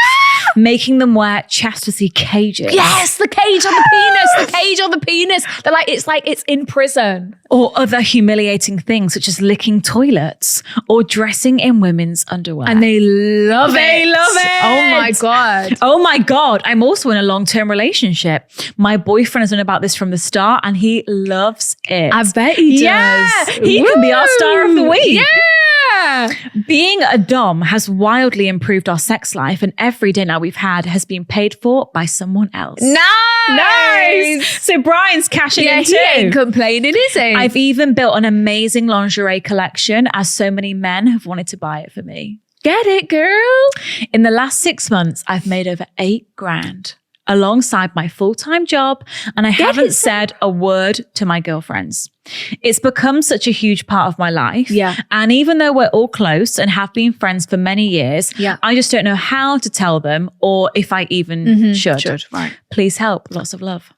[SPEAKER 1] making them wear chastity cages.
[SPEAKER 2] Yes, the cage on the penis, the cage on the penis. They're like it's in prison.
[SPEAKER 1] Or other humiliating things such as licking toilets or dressing in women's underwear.
[SPEAKER 2] And they love it.
[SPEAKER 1] They love it.
[SPEAKER 2] Oh my God.
[SPEAKER 1] Oh my God. I'm also in a long-term relationship. My boyfriend has known about this from the start and he loves it.
[SPEAKER 2] I bet he does.
[SPEAKER 1] Yeah. He can be our star of the week.
[SPEAKER 2] Yeah.
[SPEAKER 1] Being a dom has wildly improved our sex life, and every dinner we've had has been paid for by someone else.
[SPEAKER 2] Nice.
[SPEAKER 1] So Brian's cashing in too.
[SPEAKER 2] He ain't complaining, is he?
[SPEAKER 1] I've even built an amazing lingerie collection, as so many men have wanted to buy it for me.
[SPEAKER 2] Get it, girl.
[SPEAKER 1] In the last 6 months, I've made over $8,000 alongside my full-time job, and I haven't said a word to my girlfriends. It's become such a huge part of my life.
[SPEAKER 2] Yeah.
[SPEAKER 1] And even though we're all close and have been friends for many years,
[SPEAKER 2] Yeah.
[SPEAKER 1] I just don't know how to tell them or if I even should.
[SPEAKER 2] Right.
[SPEAKER 1] Please help. Lots of love.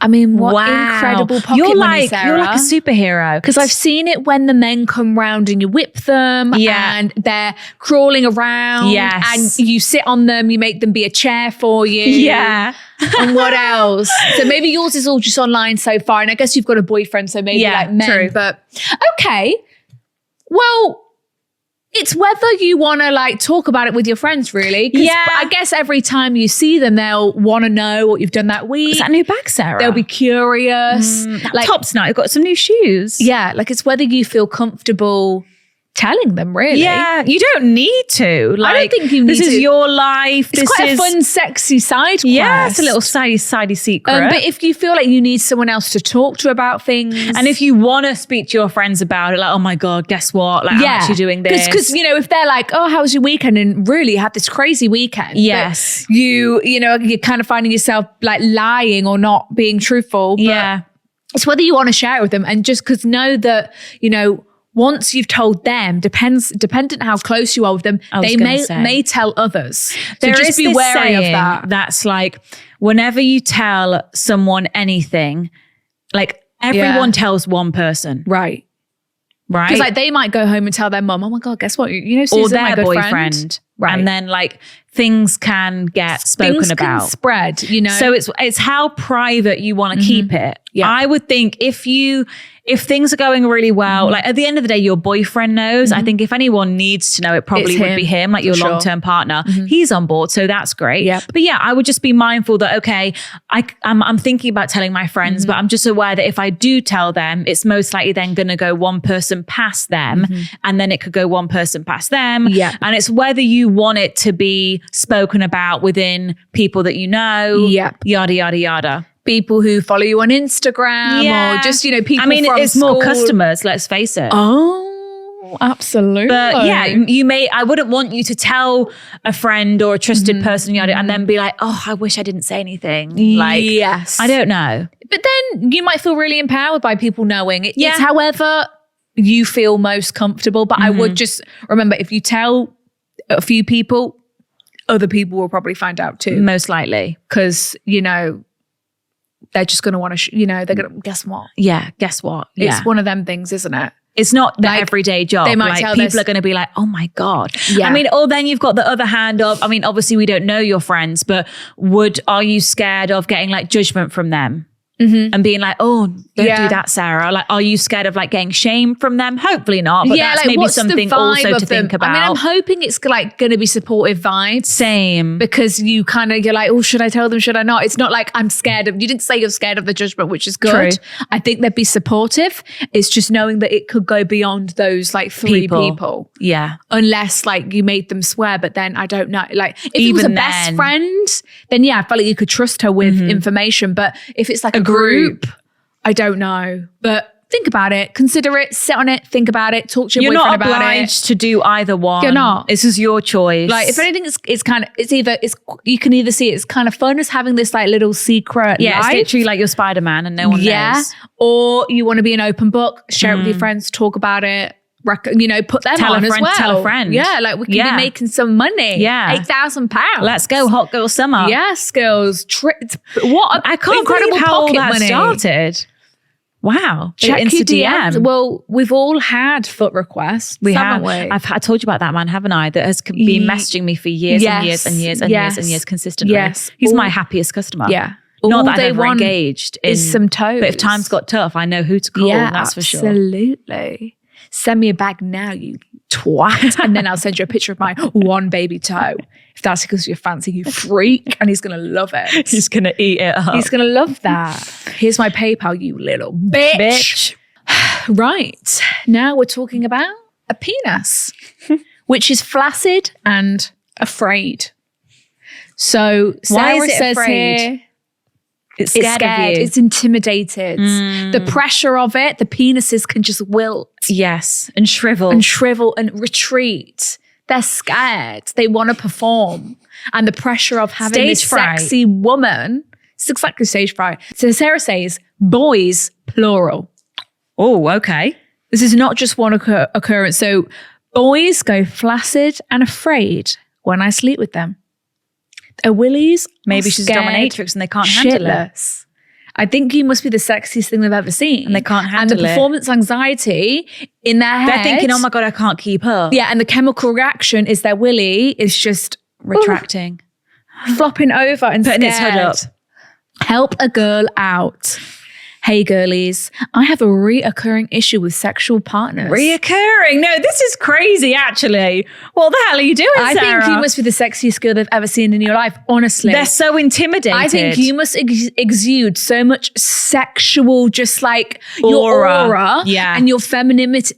[SPEAKER 2] I mean, what incredible pocket
[SPEAKER 1] you're
[SPEAKER 2] money,
[SPEAKER 1] like,
[SPEAKER 2] Sarah.
[SPEAKER 1] You're like a superhero.
[SPEAKER 2] Because I've seen it when the men come round and you whip them and they're crawling around.
[SPEAKER 1] Yes.
[SPEAKER 2] And you sit on them, you make them be a chair for you.
[SPEAKER 1] Yeah.
[SPEAKER 2] And what else? So maybe yours is all just online so far. And I guess you've got a boyfriend, so maybe like men.
[SPEAKER 1] True.
[SPEAKER 2] But okay. Well, it's whether you want to like talk about it with your friends, really. 'Cause I guess every time you see them, they'll want to know what you've done that week.
[SPEAKER 1] Is that a new bag, Sarah?
[SPEAKER 2] They'll be curious.
[SPEAKER 1] Like, top's night. I've got some new shoes.
[SPEAKER 2] Yeah, like it's whether you feel comfortable telling them, really.
[SPEAKER 1] Yeah, you don't need to. Like,
[SPEAKER 2] I don't think you need
[SPEAKER 1] this
[SPEAKER 2] to.
[SPEAKER 1] This is your life.
[SPEAKER 2] It's
[SPEAKER 1] this
[SPEAKER 2] quite
[SPEAKER 1] is
[SPEAKER 2] a fun, sexy side quest.
[SPEAKER 1] Yeah, it's a little sidey secret.
[SPEAKER 2] But if you feel like you need someone else to talk to about things.
[SPEAKER 1] And if you want to speak to your friends about it, like, oh my God, guess what? Like, I'm actually doing this.
[SPEAKER 2] Because, you know, if they're like, oh, how was your weekend? And really had this crazy weekend.
[SPEAKER 1] Yes.
[SPEAKER 2] You know, you're kind of finding yourself like lying or not being truthful. But it's whether you want to share it with them. And just because know that, you know, once you've told them, dependent how close you are with them, they may tell others. So
[SPEAKER 1] there
[SPEAKER 2] just
[SPEAKER 1] is
[SPEAKER 2] be
[SPEAKER 1] this
[SPEAKER 2] wary of
[SPEAKER 1] saying
[SPEAKER 2] that.
[SPEAKER 1] That's like, whenever you tell someone anything, like everyone tells one person.
[SPEAKER 2] Right.
[SPEAKER 1] Right.
[SPEAKER 2] Because like they might go home and tell their mum, oh my God, guess what? You know, Susan,
[SPEAKER 1] or their
[SPEAKER 2] my good
[SPEAKER 1] boyfriend.
[SPEAKER 2] Friend. Right.
[SPEAKER 1] And then like things can get spoken
[SPEAKER 2] things
[SPEAKER 1] about.
[SPEAKER 2] Can spread, you know.
[SPEAKER 1] So it's how private you want to keep it.
[SPEAKER 2] Yeah.
[SPEAKER 1] I would think if things are going really well, like at the end of the day, your boyfriend knows. I think if anyone needs to know, it probably would be him, like your long-term partner. He's on board. So that's great.
[SPEAKER 2] Yep.
[SPEAKER 1] But yeah, I would just be mindful that, okay, I'm thinking about telling my friends, but I'm just aware that if I do tell them, it's most likely then going to go one person past them and then it could go one person past them.
[SPEAKER 2] Yeah.
[SPEAKER 1] And it's whether you want it to be spoken about within people that you know.
[SPEAKER 2] Yep.
[SPEAKER 1] Yada, yada, yada.
[SPEAKER 2] People who follow you on Instagram or just, you know, people from
[SPEAKER 1] it's
[SPEAKER 2] school.
[SPEAKER 1] more customers, let's face it.
[SPEAKER 2] Oh, absolutely.
[SPEAKER 1] But yeah, I wouldn't want you to tell a friend or a trusted person and then be like, oh, I wish I didn't say anything. Like,
[SPEAKER 2] yes.
[SPEAKER 1] I don't know.
[SPEAKER 2] But then you might feel really empowered by people knowing. It's however you feel most comfortable. But I would just remember, if you tell a few people, other people will probably find out too.
[SPEAKER 1] Most likely.
[SPEAKER 2] Because, you know, they're just going to want to, they're going to, guess what?
[SPEAKER 1] Yeah, guess what?
[SPEAKER 2] It's one of them things, isn't it?
[SPEAKER 1] It's not the everyday job.
[SPEAKER 2] They might tell
[SPEAKER 1] people are going to be like, oh my God.
[SPEAKER 2] Yeah.
[SPEAKER 1] I mean, or then you've got the other hand of, I mean, obviously we don't know your friends, but are you scared of getting like judgment from them? and being like, oh, don't do that, Sarah. Like, are you scared of like getting shame from them? Hopefully not. But that's maybe something also to think about.
[SPEAKER 2] I mean, I'm hoping it's like going to be supportive vibes.
[SPEAKER 1] Same.
[SPEAKER 2] Because you're like, oh, should I tell them? Should I not? It's not like I'm scared of, you didn't say you're scared of the judgment, which is good. True. I think they'd be supportive. It's just knowing that it could go beyond those like three people.
[SPEAKER 1] Yeah.
[SPEAKER 2] Unless like you made them swear, but then I don't know. Like if it was a best friend, then yeah, I felt like you could trust her with information. But if it's like a group, I don't know. But think about it, consider it, sit on it, think about it, talk to your boyfriend about it.
[SPEAKER 1] You're not obliged to do either one.
[SPEAKER 2] You're not.
[SPEAKER 1] This is your choice.
[SPEAKER 2] Like if anything, you can either see it's kind of fun as having this like little secret life.
[SPEAKER 1] It's literally like you're Spider-Man and no one knows.
[SPEAKER 2] Or you want to be an open book, share it with your friends, talk about it. Put them on as well.
[SPEAKER 1] Tell a friend.
[SPEAKER 2] Yeah, like we can be making some money.
[SPEAKER 1] Yeah.
[SPEAKER 2] £8,000.
[SPEAKER 1] Let's go, hot girl summer.
[SPEAKER 2] Yes, girls.
[SPEAKER 1] I can't
[SPEAKER 2] incredible
[SPEAKER 1] believe how
[SPEAKER 2] pocket
[SPEAKER 1] that
[SPEAKER 2] money.
[SPEAKER 1] started. Wow.
[SPEAKER 2] Check
[SPEAKER 1] Insta
[SPEAKER 2] your DMs.
[SPEAKER 1] DM.
[SPEAKER 2] Well, we've all had foot requests.
[SPEAKER 1] Haven't we? I told you about that man, haven't I? That has been messaging me for years and years and years and years and years consistently.
[SPEAKER 2] Yes.
[SPEAKER 1] He's my happiest customer.
[SPEAKER 2] Yeah.
[SPEAKER 1] Not that I've ever engaged in
[SPEAKER 2] some toes.
[SPEAKER 1] But if times got tough, I know who to call. That's for sure.
[SPEAKER 2] Absolutely. Send me a bag now, you twat. And then I'll send you a picture of my one baby toe. If that's because you're fancy, you freak. And he's going to love it.
[SPEAKER 1] He's going to eat it up.
[SPEAKER 2] He's going to love that. Here's my PayPal, you little bitch. Right. Now we're talking about a penis, which is flaccid and afraid. So Sarah says
[SPEAKER 1] afraid?
[SPEAKER 2] here,
[SPEAKER 1] it's scared of you.
[SPEAKER 2] It's intimidated. The pressure of it, the penises can just wilt.
[SPEAKER 1] Yes. And shrivel.
[SPEAKER 2] And retreat. They're scared. They want to perform. And the pressure of having this sexy woman, it's exactly stage fright. So Sarah says, boys, plural.
[SPEAKER 1] Oh, okay.
[SPEAKER 2] This is not just one occurrence. So boys go flaccid and afraid when I sleep with them. Their willies
[SPEAKER 1] maybe she's a dominatrix and they can't handle it.
[SPEAKER 2] I think you must be the sexiest thing they've ever seen.
[SPEAKER 1] And they can't handle it.
[SPEAKER 2] And the performance anxiety in their head.
[SPEAKER 1] They're thinking, oh my God, I can't keep up.
[SPEAKER 2] Yeah, and the chemical reaction is their willy is just
[SPEAKER 1] retracting.
[SPEAKER 2] Flopping over and
[SPEAKER 1] putting its hood up.
[SPEAKER 2] Help a girl out. Hey girlies, I have a reoccurring issue with sexual partners.
[SPEAKER 1] Reoccurring? No, this is crazy actually. What the hell are you doing, Sarah?
[SPEAKER 2] I think you must be the sexiest girl they've ever seen in your life, honestly.
[SPEAKER 1] They're so intimidated.
[SPEAKER 2] I think you must exude so much sexual, just like your aura and your femininity.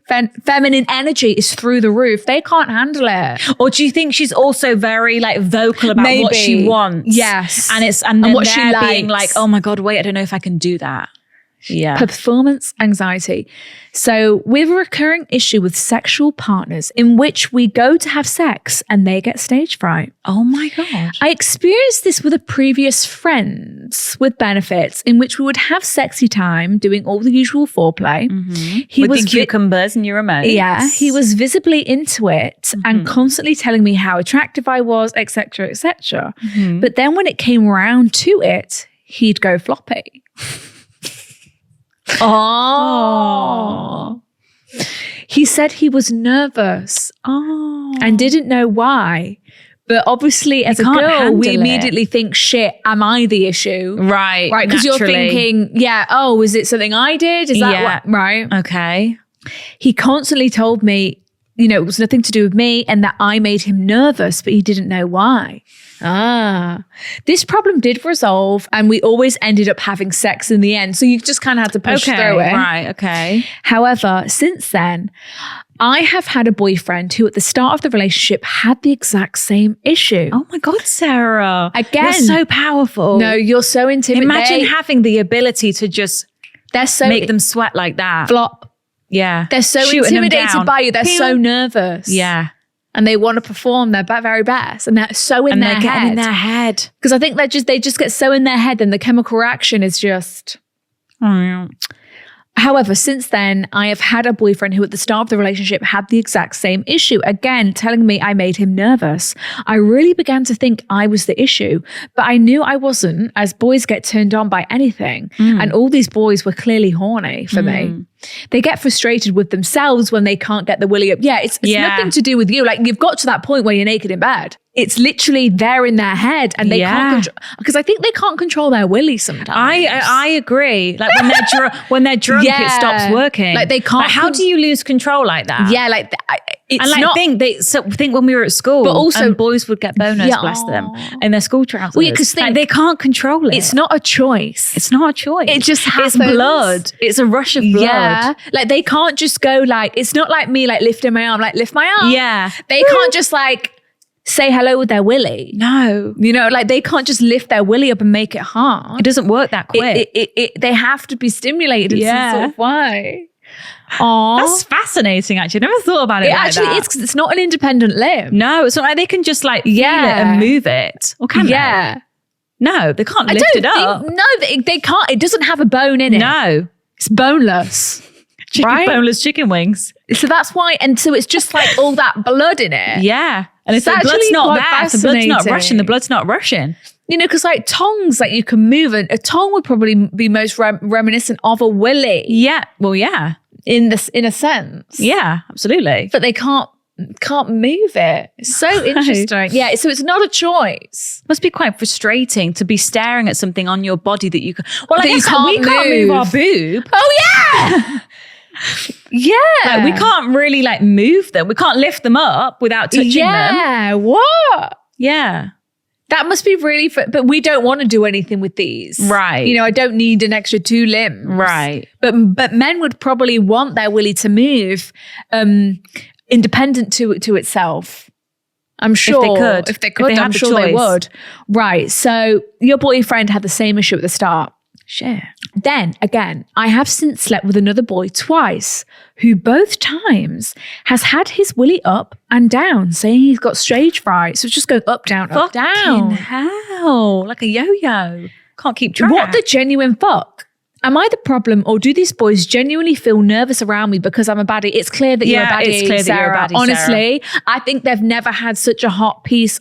[SPEAKER 2] Feminine energy is through the roof. They can't handle it.
[SPEAKER 1] Or do you think she's also very like vocal about what she wants?
[SPEAKER 2] Yes.
[SPEAKER 1] And what she likes. Being like, oh my God, wait, I don't know if I can do that. Yeah.
[SPEAKER 2] Performance anxiety. So we have a recurring issue with sexual partners in which we go to have sex and they get stage fright.
[SPEAKER 1] Oh my God.
[SPEAKER 2] I experienced this with a previous friend with benefits in which we would have sexy time doing all the usual foreplay.
[SPEAKER 1] He was cucumbers and your remote.
[SPEAKER 2] Yeah. He was visibly into it and constantly telling me how attractive I was, etc., etc. But then when it came around to it, he'd go floppy. Oh. He said he was nervous and didn't know why. But obviously, as a girl, we immediately think, shit, am I the issue?
[SPEAKER 1] Right.
[SPEAKER 2] Right. Because you're thinking, is it something I did? Is that what? Right.
[SPEAKER 1] Okay.
[SPEAKER 2] He constantly told me, it was nothing to do with me and that I made him nervous, but he didn't know why. This problem did resolve and we always ended up having sex in the end. So you just kind of had to push through it.
[SPEAKER 1] Right, okay.
[SPEAKER 2] However, since then, I have had a boyfriend who at the start of the relationship had the exact same issue.
[SPEAKER 1] Oh my God, Sarah.
[SPEAKER 2] Again.
[SPEAKER 1] You're so powerful.
[SPEAKER 2] No, you're so intimidating.
[SPEAKER 1] Imagine having the ability to just make them sweat like that.
[SPEAKER 2] Flop.
[SPEAKER 1] Yeah.
[SPEAKER 2] They're so intimidated by you. They're so nervous.
[SPEAKER 1] Yeah.
[SPEAKER 2] And they want to perform their very best. And they're so in their head.
[SPEAKER 1] Getting in their head.
[SPEAKER 2] Because I think they just get so in their head and the chemical reaction is just... However, since then, I have had a boyfriend who at the start of the relationship had the exact same issue. Again, telling me I made him nervous. I really began to think I was the issue, but I knew I wasn't, as boys get turned on by anything. And all these boys were clearly horny for me. they get frustrated with themselves when they can't get the willy up. Yeah, it's nothing to do with you. Like, you've got to that point where you're naked in bed. It's literally there in their head, and they can't control, because I think they can't control their willy sometimes.
[SPEAKER 1] I agree. Like when they're drunk, it stops working.
[SPEAKER 2] Like they can't.
[SPEAKER 1] Like, how do you lose control like that?
[SPEAKER 2] Yeah, like it's
[SPEAKER 1] and like
[SPEAKER 2] not.
[SPEAKER 1] think when we were at school,
[SPEAKER 2] But also-
[SPEAKER 1] and boys would get boners, bless them, in their school trousers.
[SPEAKER 2] Well, yeah, 'cause
[SPEAKER 1] like, they can't control it.
[SPEAKER 2] It's not a choice.
[SPEAKER 1] It's not a choice.
[SPEAKER 2] It just happens.
[SPEAKER 1] It's blood. It's a rush of blood.
[SPEAKER 2] Yeah, like they can't just go like. It's not like me like lifting my arm, like lift my arm.
[SPEAKER 1] Yeah.
[SPEAKER 2] They can't just like say hello with their willy.
[SPEAKER 1] No.
[SPEAKER 2] You know, like they can't just lift their willy up and make it hard.
[SPEAKER 1] It doesn't work that quick.
[SPEAKER 2] They have to be stimulated in some sort of way. Aww.
[SPEAKER 1] That's fascinating, actually. I never thought about it like
[SPEAKER 2] actually
[SPEAKER 1] that.
[SPEAKER 2] is, because it's not an independent limb.
[SPEAKER 1] No, it's not like they can just like feel it and move it. Or can they? No, they can't lift it up.
[SPEAKER 2] They can't. It doesn't have a bone in it.
[SPEAKER 1] No.
[SPEAKER 2] It's boneless.
[SPEAKER 1] Boneless chicken wings.
[SPEAKER 2] So that's why, and so it's just like all that blood in it.
[SPEAKER 1] Yeah. And if
[SPEAKER 2] It's
[SPEAKER 1] the blood's
[SPEAKER 2] actually
[SPEAKER 1] not
[SPEAKER 2] quite
[SPEAKER 1] there, if the blood's not
[SPEAKER 2] fascinating.
[SPEAKER 1] rushing, the blood's not rushing.
[SPEAKER 2] You know, because like tongues, like you can move it. A tongue would probably be most reminiscent of a willy.
[SPEAKER 1] Yeah. Well, yeah.
[SPEAKER 2] In a sense.
[SPEAKER 1] Yeah, absolutely.
[SPEAKER 2] But they can't move it. It's so interesting. Yeah. So it's not a choice.
[SPEAKER 1] Must be quite frustrating to be staring at something on your body that you can. Well, I
[SPEAKER 2] That you
[SPEAKER 1] guess
[SPEAKER 2] can't
[SPEAKER 1] we can't move our boob.
[SPEAKER 2] Oh yeah. Yeah.
[SPEAKER 1] Like, we can't really like move them. We can't lift them up without touching them.
[SPEAKER 2] Yeah. What?
[SPEAKER 1] Yeah.
[SPEAKER 2] That must be really but we don't want to do anything with these.
[SPEAKER 1] Right.
[SPEAKER 2] You know, I don't need an extra 2 limbs.
[SPEAKER 1] Right.
[SPEAKER 2] But men would probably want their willy to move independent to itself. I'm sure. If they could, I'm sure they would. Right. So your boyfriend had the same issue at the start.
[SPEAKER 1] Sure.
[SPEAKER 2] Then again, I have since slept with another boy twice, who both times has had his willy up and down, saying he's got stage fright. So it's just going up, down, up, down.
[SPEAKER 1] Hell, like a yo-yo. Can't keep track.
[SPEAKER 2] What the genuine fuck? Am I the problem, or do these boys genuinely feel nervous around me because I'm a baddie? It's clear that you're a baddie,
[SPEAKER 1] it's clear that you're a
[SPEAKER 2] Sarah.
[SPEAKER 1] baddie,
[SPEAKER 2] Honestly, I think they've never had such a hot piece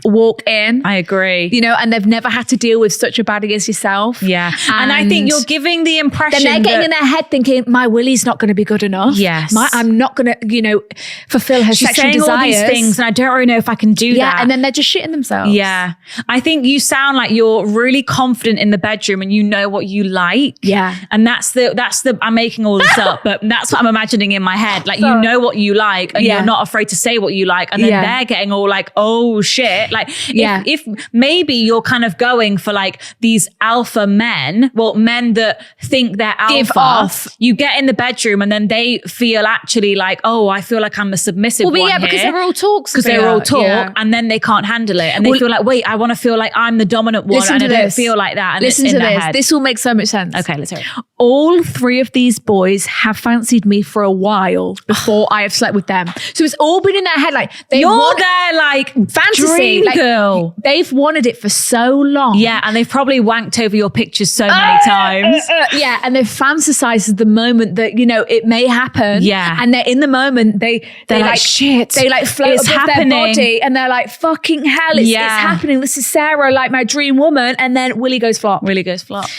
[SPEAKER 2] walk in.
[SPEAKER 1] I agree.
[SPEAKER 2] You know, and they've never had to deal with such a baddie as yourself.
[SPEAKER 1] Yeah. And I think you're giving the impression
[SPEAKER 2] then they're getting in their head thinking, my willy's not going to be good enough.
[SPEAKER 1] Yes.
[SPEAKER 2] I'm not going to, fulfill her
[SPEAKER 1] she's
[SPEAKER 2] sexual
[SPEAKER 1] saying
[SPEAKER 2] desires.
[SPEAKER 1] all these things and I don't really know if I can do that.
[SPEAKER 2] Yeah, and then they're just shitting themselves.
[SPEAKER 1] Yeah. I think you sound like you're really confident in the bedroom and you know what you like.
[SPEAKER 2] Yeah.
[SPEAKER 1] And that's the I'm making all this up, but that's what I'm imagining in my head. Like, you know what you like and you're not afraid to say what you like. And then they're getting all like, oh shit. Like, if maybe you're kind of going for like these alpha men, well, men that think they're alpha.
[SPEAKER 2] Give off.
[SPEAKER 1] You get in the bedroom and then they feel actually like, oh, I feel like I'm a submissive one here.
[SPEAKER 2] Because they're all talks.
[SPEAKER 1] Because they're all talk and then they can't handle it. And they feel like, wait, I want to feel like I'm the dominant one and I don't feel like that. And
[SPEAKER 2] listen
[SPEAKER 1] it's
[SPEAKER 2] to
[SPEAKER 1] in their
[SPEAKER 2] this.
[SPEAKER 1] head.
[SPEAKER 2] This will make so much sense.
[SPEAKER 1] Okay, let's hear it.
[SPEAKER 2] All 3 of these boys have fancied me for a while before I have slept with them. So it's all been in their head. Like
[SPEAKER 1] you're their like
[SPEAKER 2] fantasy
[SPEAKER 1] dream
[SPEAKER 2] like,
[SPEAKER 1] girl.
[SPEAKER 2] They've wanted it for so long.
[SPEAKER 1] Yeah, and they've probably wanked over your pictures so many times.
[SPEAKER 2] Yeah, and they've fantasized the moment that, it may happen.
[SPEAKER 1] Yeah.
[SPEAKER 2] And they're in the moment, they're like
[SPEAKER 1] shit.
[SPEAKER 2] They like float
[SPEAKER 1] It's
[SPEAKER 2] above
[SPEAKER 1] happening.
[SPEAKER 2] their body and they're like, fucking hell, it's happening. This is Sarah, like my dream woman. And then Willie goes flop.
[SPEAKER 1] Really goes flop.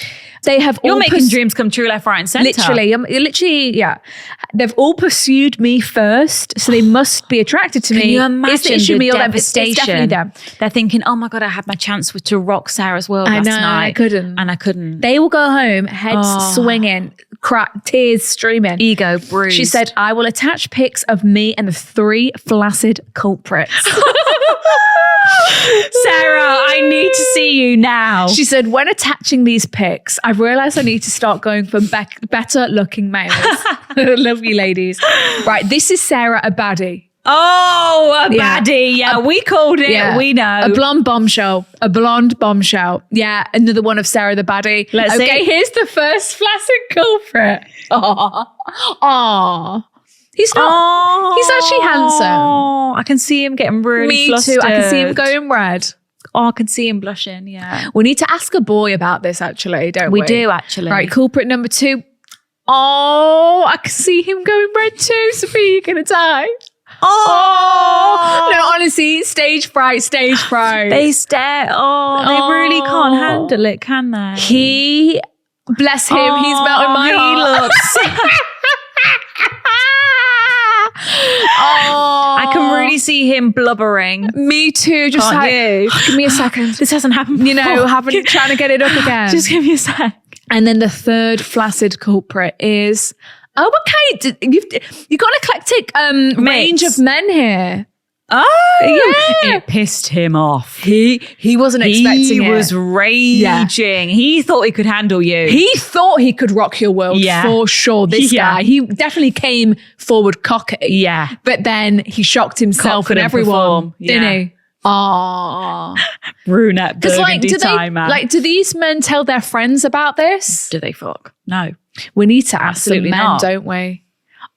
[SPEAKER 2] They have
[SPEAKER 1] You're
[SPEAKER 2] all
[SPEAKER 1] making dreams come true left, right, and centre.
[SPEAKER 2] Literally, yeah. They've all pursued me first, so they must be attracted to me.
[SPEAKER 1] Can you imagine
[SPEAKER 2] Is the issue
[SPEAKER 1] the
[SPEAKER 2] me or them?
[SPEAKER 1] devastation?
[SPEAKER 2] It's definitely them.
[SPEAKER 1] They're thinking, oh my God, I had my chance to rock Sarah's world last night.
[SPEAKER 2] And
[SPEAKER 1] I couldn't.
[SPEAKER 2] They will go home, heads swinging, tears streaming.
[SPEAKER 1] Ego bruised.
[SPEAKER 2] She said, I will attach pics of me and the 3 flaccid culprits.
[SPEAKER 1] Sarah, I need to see you now.
[SPEAKER 2] She said, when attaching these pics, I've realized I need to start going for better looking males. Love you, ladies. Right, this is Sarah, a baddie.
[SPEAKER 1] Oh, a baddie. Yeah, we called it. Yeah. We know.
[SPEAKER 2] A blonde bombshell. Yeah, another one of Sarah the baddie.
[SPEAKER 1] Let's see.
[SPEAKER 2] Okay, here's the first flaccid culprit. Aww. He's not. He's actually handsome.
[SPEAKER 1] I can see him getting really flustered.
[SPEAKER 2] Me too. I can see him going red.
[SPEAKER 1] Oh, I can see him blushing. Yeah.
[SPEAKER 2] We need to ask a boy about this, actually, don't we?
[SPEAKER 1] We do, actually.
[SPEAKER 2] Right, culprit number 2. Oh, I can see him going red too. Sophia, you're going to die. Oh. No, honestly, stage fright.
[SPEAKER 1] They stare. They really can't handle it, can they?
[SPEAKER 2] Bless him, he's melting my heart.
[SPEAKER 1] him blubbering.
[SPEAKER 2] Me too. Just
[SPEAKER 1] Can't
[SPEAKER 2] like,
[SPEAKER 1] you?
[SPEAKER 2] give me a second.
[SPEAKER 1] This hasn't happened before.
[SPEAKER 2] You know, trying to get it up again.
[SPEAKER 1] Just give me a sec.
[SPEAKER 2] And then the third flaccid culprit is, okay, you've got an eclectic range of men here.
[SPEAKER 1] Oh,
[SPEAKER 2] yeah.
[SPEAKER 1] It pissed him off.
[SPEAKER 2] He wasn't expecting it.
[SPEAKER 1] He was raging. Yeah. He thought he could handle you.
[SPEAKER 2] He thought he could rock your world for sure, this guy. He definitely came forward cocky.
[SPEAKER 1] Yeah.
[SPEAKER 2] But then he shocked himself and everyone, didn't he? Oh,
[SPEAKER 1] brunette burgundy
[SPEAKER 2] do these men tell their friends about this?
[SPEAKER 1] Do they fuck? No.
[SPEAKER 2] We need to ask some men,
[SPEAKER 1] not.
[SPEAKER 2] don't we?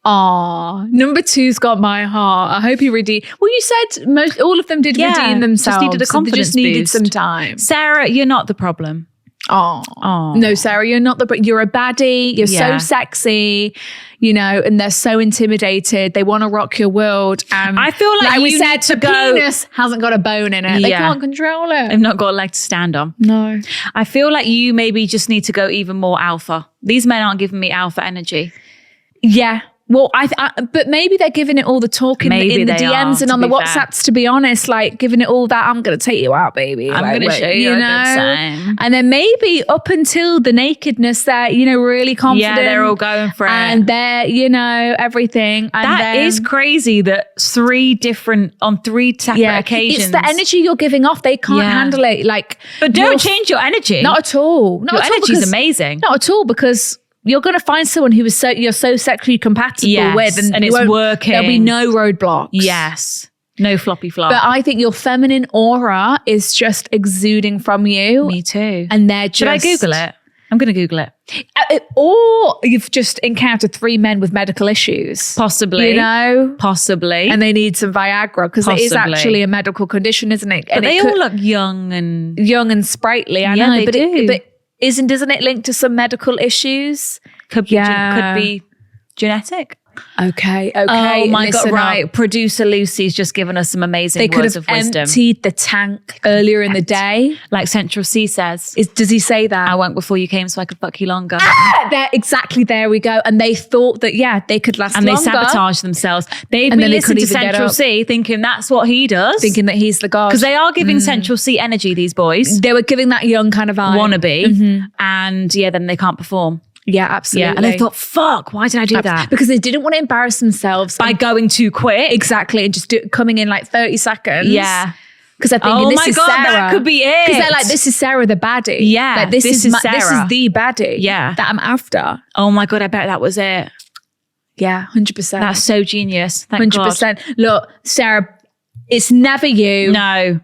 [SPEAKER 2] Number 2's got my heart. I hope he redeemed. Well, you said all of them did redeem themselves.
[SPEAKER 1] Just needed a confidence
[SPEAKER 2] They just needed
[SPEAKER 1] boost.
[SPEAKER 2] some time.
[SPEAKER 1] Sarah, you're not the problem.
[SPEAKER 2] Oh no, Sarah, you're not you're a baddie. You're so sexy, you know, and they're so intimidated. They want to rock your world. And
[SPEAKER 1] I feel like
[SPEAKER 2] we
[SPEAKER 1] you
[SPEAKER 2] said,
[SPEAKER 1] need to
[SPEAKER 2] the
[SPEAKER 1] go.
[SPEAKER 2] penis hasn't got a bone in it. They can't control it.
[SPEAKER 1] They've not got a leg to stand on.
[SPEAKER 2] No,
[SPEAKER 1] I feel like you maybe just need to go even more alpha. These men aren't giving me alpha energy.
[SPEAKER 2] Yeah. Well, but maybe they're giving it all the talking in the DMs and on the WhatsApps, to be honest, like giving it all that, I'm going to take you out, baby.
[SPEAKER 1] I'm going to show you a good time.
[SPEAKER 2] And then maybe up until the nakedness, they're, you know, really confident.
[SPEAKER 1] Yeah, they're all going for it.
[SPEAKER 2] And they're, you know, everything. And
[SPEAKER 1] that is crazy that on three separate occasions.
[SPEAKER 2] It's the energy you're giving off. They can't handle it. Like,
[SPEAKER 1] but don't change your energy.
[SPEAKER 2] Not at all.
[SPEAKER 1] Your energy's amazing.
[SPEAKER 2] Not at all, because you're going to find someone who is you're so sexually compatible with, and
[SPEAKER 1] it's working.
[SPEAKER 2] There'll be no roadblocks.
[SPEAKER 1] Yes, no floppy flop.
[SPEAKER 2] But I think your feminine aura is just exuding from you.
[SPEAKER 1] Me too.
[SPEAKER 2] And they're just.
[SPEAKER 1] Should I Google it? I'm going to Google it.
[SPEAKER 2] Or you've just encountered 3 men with medical issues.
[SPEAKER 1] Possibly.
[SPEAKER 2] You know?
[SPEAKER 1] Possibly.
[SPEAKER 2] And they need some Viagra, because it is actually a medical condition, isn't it?
[SPEAKER 1] But they all look young and
[SPEAKER 2] sprightly. I know,
[SPEAKER 1] they do.
[SPEAKER 2] But doesn't it link to some medical issues?
[SPEAKER 1] Could be genetic.
[SPEAKER 2] Okay.
[SPEAKER 1] Oh my God, right. Producer Lucy's just given us some amazing words of wisdom.
[SPEAKER 2] They could have emptied the tank earlier in the day.
[SPEAKER 1] Like Central C says.
[SPEAKER 2] Does he say that?
[SPEAKER 1] I went before you came so I could fuck you longer.
[SPEAKER 2] There we go. And they thought that, they could last longer.
[SPEAKER 1] And they sabotaged themselves. They'd been listening to Central C thinking that's what he does.
[SPEAKER 2] Thinking that he's the god.
[SPEAKER 1] Because they are giving Central C energy, these boys.
[SPEAKER 2] They were giving that young kind of vibe.
[SPEAKER 1] Wannabe. Mm-hmm. And then they can't perform.
[SPEAKER 2] Yeah, absolutely.
[SPEAKER 1] Yeah, and they thought, fuck, why did I do that?
[SPEAKER 2] Because they didn't want to embarrass themselves.
[SPEAKER 1] By going too quick.
[SPEAKER 2] Exactly. And just coming in like 30 seconds.
[SPEAKER 1] Yeah.
[SPEAKER 2] Because they're thinking, this is Sarah.
[SPEAKER 1] That could be it.
[SPEAKER 2] Because they're like, this is Sarah the baddie.
[SPEAKER 1] Yeah.
[SPEAKER 2] Like, this is Sarah. This is the baddie.
[SPEAKER 1] Yeah.
[SPEAKER 2] That I'm after.
[SPEAKER 1] Oh my God, I bet that was it.
[SPEAKER 2] Yeah, 100%.
[SPEAKER 1] That's so genius. Thank 100%.
[SPEAKER 2] God. Look, Sarah, it's never you.
[SPEAKER 1] No.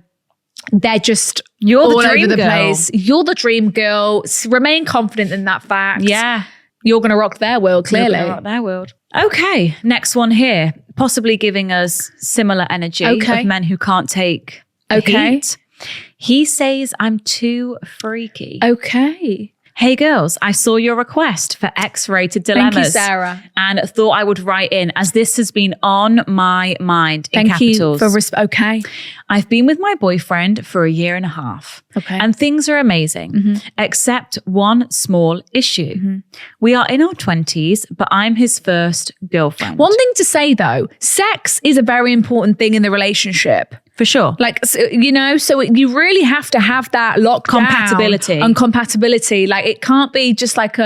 [SPEAKER 2] They're just
[SPEAKER 1] You're
[SPEAKER 2] all
[SPEAKER 1] the dream
[SPEAKER 2] over the
[SPEAKER 1] girl.
[SPEAKER 2] place. You're the dream girl. Remain confident in that fact.
[SPEAKER 1] Yeah.
[SPEAKER 2] You're going to rock their world, clearly.
[SPEAKER 1] You're gonna rock their world. Okay, next one here. Possibly giving us similar energy of men who can't take the heat. He says, I'm too freaky.
[SPEAKER 2] Okay.
[SPEAKER 1] Hey girls, I saw your request for X-rated dilemmas.
[SPEAKER 2] Thank you, Sarah.
[SPEAKER 1] And thought I would write in, as this has been on my mind in capitals.
[SPEAKER 2] Thank you for okay.
[SPEAKER 1] I've been with my boyfriend for 1.5 years.
[SPEAKER 2] Okay.
[SPEAKER 1] And things are amazing, except one small issue. We are in our 20s, but I'm his first girlfriend.
[SPEAKER 2] One thing to say though, sex is a very important thing in the relationship.
[SPEAKER 1] For sure.
[SPEAKER 2] Like, you know, so you really have to have that lockdown.
[SPEAKER 1] Compatibility.
[SPEAKER 2] And compatibility. Like, it can't be just like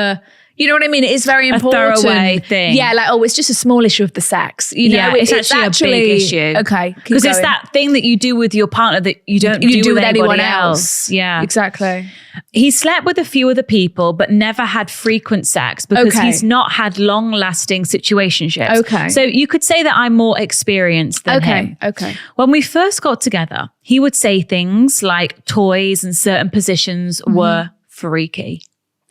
[SPEAKER 2] you know what I mean? It is very important.
[SPEAKER 1] A throwaway thing.
[SPEAKER 2] Yeah, like, it's just a small issue of the sex. You know,
[SPEAKER 1] it's actually a big issue.
[SPEAKER 2] Okay.
[SPEAKER 1] Because it's that thing that you do with your partner that you don't do with anyone else. Yeah.
[SPEAKER 2] Exactly.
[SPEAKER 1] He slept with a few other people, but never had frequent sex because he's not had long-lasting situationships.
[SPEAKER 2] Okay.
[SPEAKER 1] So you could say that I'm more experienced than him.
[SPEAKER 2] Okay.
[SPEAKER 1] When we first got together, he would say things like toys and certain positions were freaky.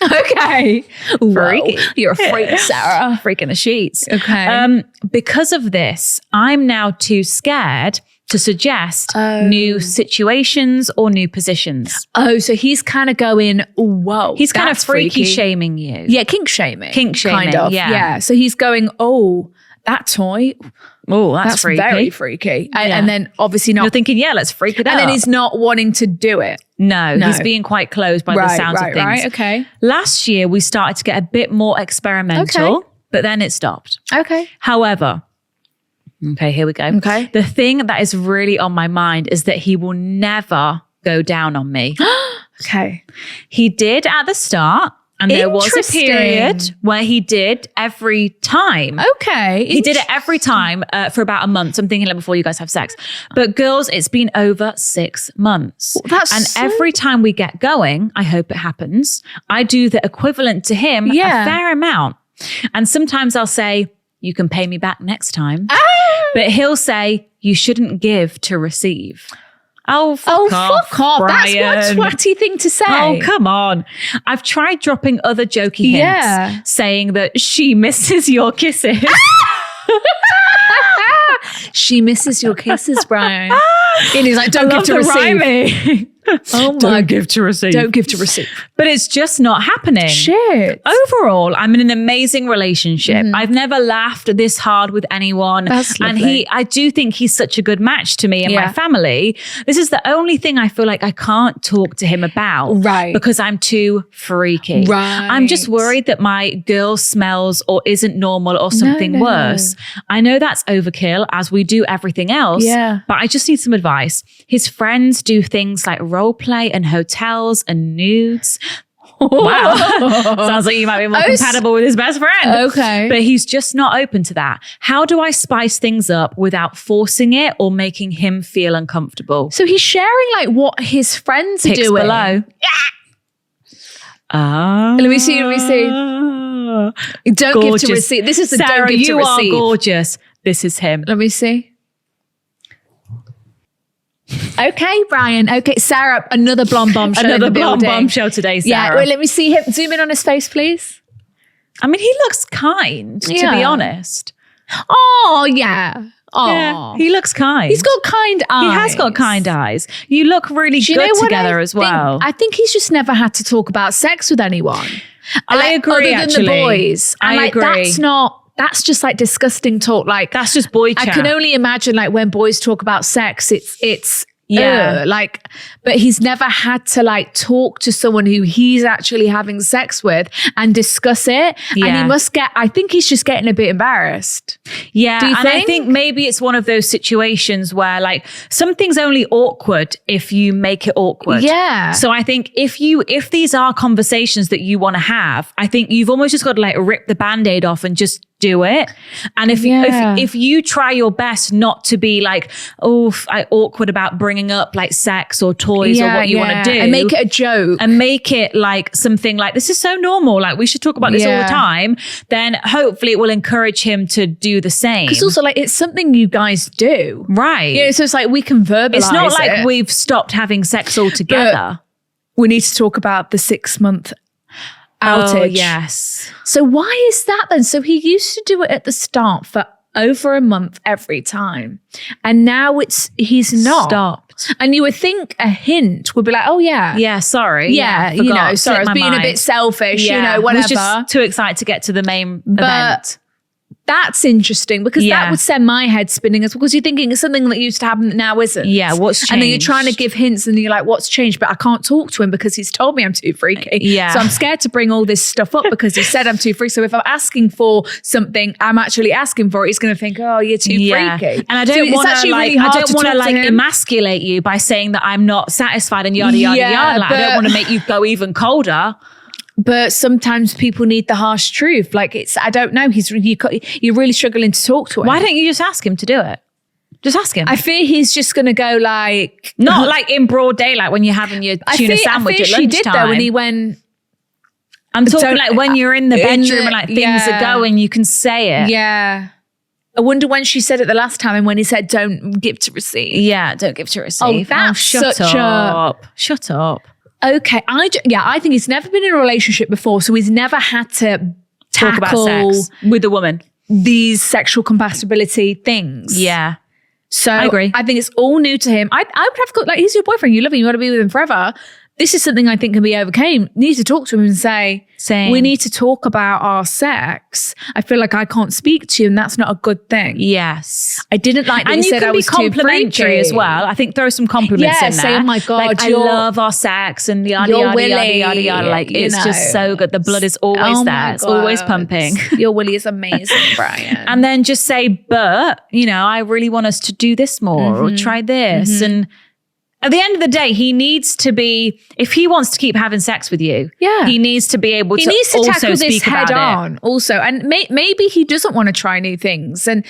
[SPEAKER 2] Okay.
[SPEAKER 1] Freaky.
[SPEAKER 2] You're a freak, Sarah.
[SPEAKER 1] Freak in the sheets.
[SPEAKER 2] Okay.
[SPEAKER 1] Because of this, I'm now too scared to suggest new situations or new positions.
[SPEAKER 2] Oh, so he's kind of going, whoa.
[SPEAKER 1] He's kind of freaky shaming you.
[SPEAKER 2] Yeah, kink shaming.
[SPEAKER 1] Kink shaming,
[SPEAKER 2] kind of.
[SPEAKER 1] yeah.
[SPEAKER 2] So he's going, oh, that toy.
[SPEAKER 1] Oh, that's freaky.
[SPEAKER 2] Very freaky. And then obviously not.
[SPEAKER 1] You're thinking, yeah, let's freak it out.
[SPEAKER 2] And then he's not wanting to do it.
[SPEAKER 1] No, he's being quite closed by the sounds of things.
[SPEAKER 2] Right, okay.
[SPEAKER 1] Last year, we started to get a bit more experimental, but then it stopped.
[SPEAKER 2] Okay.
[SPEAKER 1] However, Okay, here we go.
[SPEAKER 2] Okay.
[SPEAKER 1] The thing that is really on my mind is that he will never go down on me.
[SPEAKER 2] Okay.
[SPEAKER 1] He did at the start. And there was a period where he did every time.
[SPEAKER 2] Okay.
[SPEAKER 1] He did it every time for about a month. So I'm thinking like before you guys have sex. But girls, it's been over 6 months. Every time we get going, I hope it happens, I do the equivalent to him, a fair amount. And sometimes I'll say, you can pay me back next time. But he'll say, you shouldn't give to receive. Oh, fuck off, Brian.
[SPEAKER 2] That's one twatty thing to say.
[SPEAKER 1] Oh, come on. I've tried dropping other jokey hints, saying that she misses your kisses.
[SPEAKER 2] She misses your kisses, Brian. And he's like, don't give to receive.
[SPEAKER 1] Oh my. Don't give to receive.
[SPEAKER 2] Don't give to receive.
[SPEAKER 1] But it's just not happening.
[SPEAKER 2] Shit.
[SPEAKER 1] Overall, I'm in an amazing relationship. I've never laughed this hard with anyone.
[SPEAKER 2] That's lovely.
[SPEAKER 1] And I do think he's such a good match to me and my family. This is the only thing I feel like I can't talk to him about.
[SPEAKER 2] Right.
[SPEAKER 1] Because I'm too freaky.
[SPEAKER 2] Right.
[SPEAKER 1] I'm just worried that my girl smells or isn't normal or something worse. I know that's overkill, as we do everything else.
[SPEAKER 2] Yeah.
[SPEAKER 1] But I just need some advice. His friends do things like role play and hotels and nudes. Wow. Sounds like you might be more compatible with his best friend.
[SPEAKER 2] Okay.
[SPEAKER 1] But he's just not open to that. How do I spice things up without forcing it or making him feel uncomfortable?
[SPEAKER 2] So he's sharing like what his friends are
[SPEAKER 1] Pics
[SPEAKER 2] doing.
[SPEAKER 1] below.
[SPEAKER 2] Let me see. Don't
[SPEAKER 1] gorgeous.
[SPEAKER 2] give to receive. This is the
[SPEAKER 1] Sarah,
[SPEAKER 2] don't give to receive.
[SPEAKER 1] you are gorgeous. This is him.
[SPEAKER 2] Let me see. Okay, Brian. Okay, Sarah, another blonde bombshell.
[SPEAKER 1] Another
[SPEAKER 2] in the
[SPEAKER 1] blonde
[SPEAKER 2] building.
[SPEAKER 1] bombshell today, Sarah.
[SPEAKER 2] Yeah, wait, let me see him. Zoom in on his face, please.
[SPEAKER 1] I mean, he looks kind, to be honest.
[SPEAKER 2] Oh, yeah. Oh,
[SPEAKER 1] yeah, he looks kind.
[SPEAKER 2] He's got kind eyes.
[SPEAKER 1] He has got kind eyes. You look really good together as well.
[SPEAKER 2] I think he's just never had to talk about sex with anyone.
[SPEAKER 1] I agree,
[SPEAKER 2] other than the boys. And
[SPEAKER 1] I agree.
[SPEAKER 2] That's just like disgusting talk. Like
[SPEAKER 1] that's just boy chat.
[SPEAKER 2] I can only imagine like when boys talk about sex, it's
[SPEAKER 1] yeah.
[SPEAKER 2] Like, but he's never had to like talk to someone who he's actually having sex with and discuss it.
[SPEAKER 1] Yeah.
[SPEAKER 2] And he must I think he's just getting a bit embarrassed.
[SPEAKER 1] Yeah.
[SPEAKER 2] Do you
[SPEAKER 1] and
[SPEAKER 2] think?
[SPEAKER 1] I think maybe it's one of those situations where like something's only awkward if you make it awkward.
[SPEAKER 2] Yeah.
[SPEAKER 1] So I think if these are conversations that you want to have, I think you've almost just got to like rip the Band-Aid off and just do it. And if you try your best not to be like, awkward about bringing up like sex or toys or what you want to do,
[SPEAKER 2] and make it a joke
[SPEAKER 1] and make it like something like this is so normal, like we should talk about this all the time, then hopefully it will encourage him to do the same.
[SPEAKER 2] Because also like it's something you guys do,
[SPEAKER 1] right?
[SPEAKER 2] Yeah, so it's like we can verbalize.
[SPEAKER 1] It's not like we've stopped having sex altogether.
[SPEAKER 2] We need to talk about the 6-month outage.
[SPEAKER 1] Oh, yes.
[SPEAKER 2] So why is that then? So he used to do it at the start for over a month every time. And now he's not.
[SPEAKER 1] Stopped.
[SPEAKER 2] And you would think a hint would be like, oh yeah.
[SPEAKER 1] Yeah, sorry.
[SPEAKER 2] Yeah, you know, sorry, I was being a bit selfish, you know, whatever.
[SPEAKER 1] I was just too excited to get to the main event.
[SPEAKER 2] That's interesting because that would send my head spinning as well, because you're thinking it's something that used to happen that now isn't.
[SPEAKER 1] Yeah, what's changed?
[SPEAKER 2] And then you're trying to give hints and you're like, what's changed? But I can't talk to him because he's told me I'm too freaky.
[SPEAKER 1] Yeah.
[SPEAKER 2] So I'm scared to bring all this stuff up because he said I'm too freaky. So if I'm asking for something, I'm actually asking for it, he's going to think, oh, you're too freaky.
[SPEAKER 1] And I don't want to like emasculate you by saying that I'm not satisfied and yada, yada, yada. Like, I don't want to make you go even colder.
[SPEAKER 2] But sometimes people need the harsh truth. Like I don't know. You're really struggling to talk to him.
[SPEAKER 1] Why don't you just ask him to do it? Just ask him.
[SPEAKER 2] I fear he's just going to go like...
[SPEAKER 1] Not like in broad daylight when you're having your tuna sandwich at lunchtime.
[SPEAKER 2] She did though when he went...
[SPEAKER 1] I'm talking like when you're in the bedroom and like things are going, you can say it.
[SPEAKER 2] Yeah. I wonder when she said it the last time and when he said, don't give to receive.
[SPEAKER 1] Yeah, don't give to receive.
[SPEAKER 2] Oh, that's
[SPEAKER 1] shut up. Shut up.
[SPEAKER 2] Okay, I think he's never been in a relationship before, so he's never had to
[SPEAKER 1] talk about sex with a woman.
[SPEAKER 2] These sexual compatibility things.
[SPEAKER 1] Yeah.
[SPEAKER 2] So
[SPEAKER 1] I agree.
[SPEAKER 2] I think it's all new to him. I would have like he's your boyfriend, you love him, you want to be with him forever. this is something I think can be overcome. You need to talk to him and say, we need to talk about our sex. I feel like I can't speak to you and that's not a good thing.
[SPEAKER 1] Yes.
[SPEAKER 2] I didn't like that
[SPEAKER 1] and
[SPEAKER 2] you said I was too
[SPEAKER 1] complimentary as well. I think throw some compliments in there.
[SPEAKER 2] Say, oh my God,
[SPEAKER 1] like, I love our sex and yada, yada, yada, yada, yada. Like, it's just so good. The blood is always there. It's always pumping.
[SPEAKER 2] Your willy is amazing, Brian.
[SPEAKER 1] And then just say, but, you know, I really want us to do this more or try this. And at the end of the day, he needs to be, if he wants to keep having sex with you, he needs to be able to also tackle this head on.
[SPEAKER 2] Also, and maybe he doesn't want to try new things, and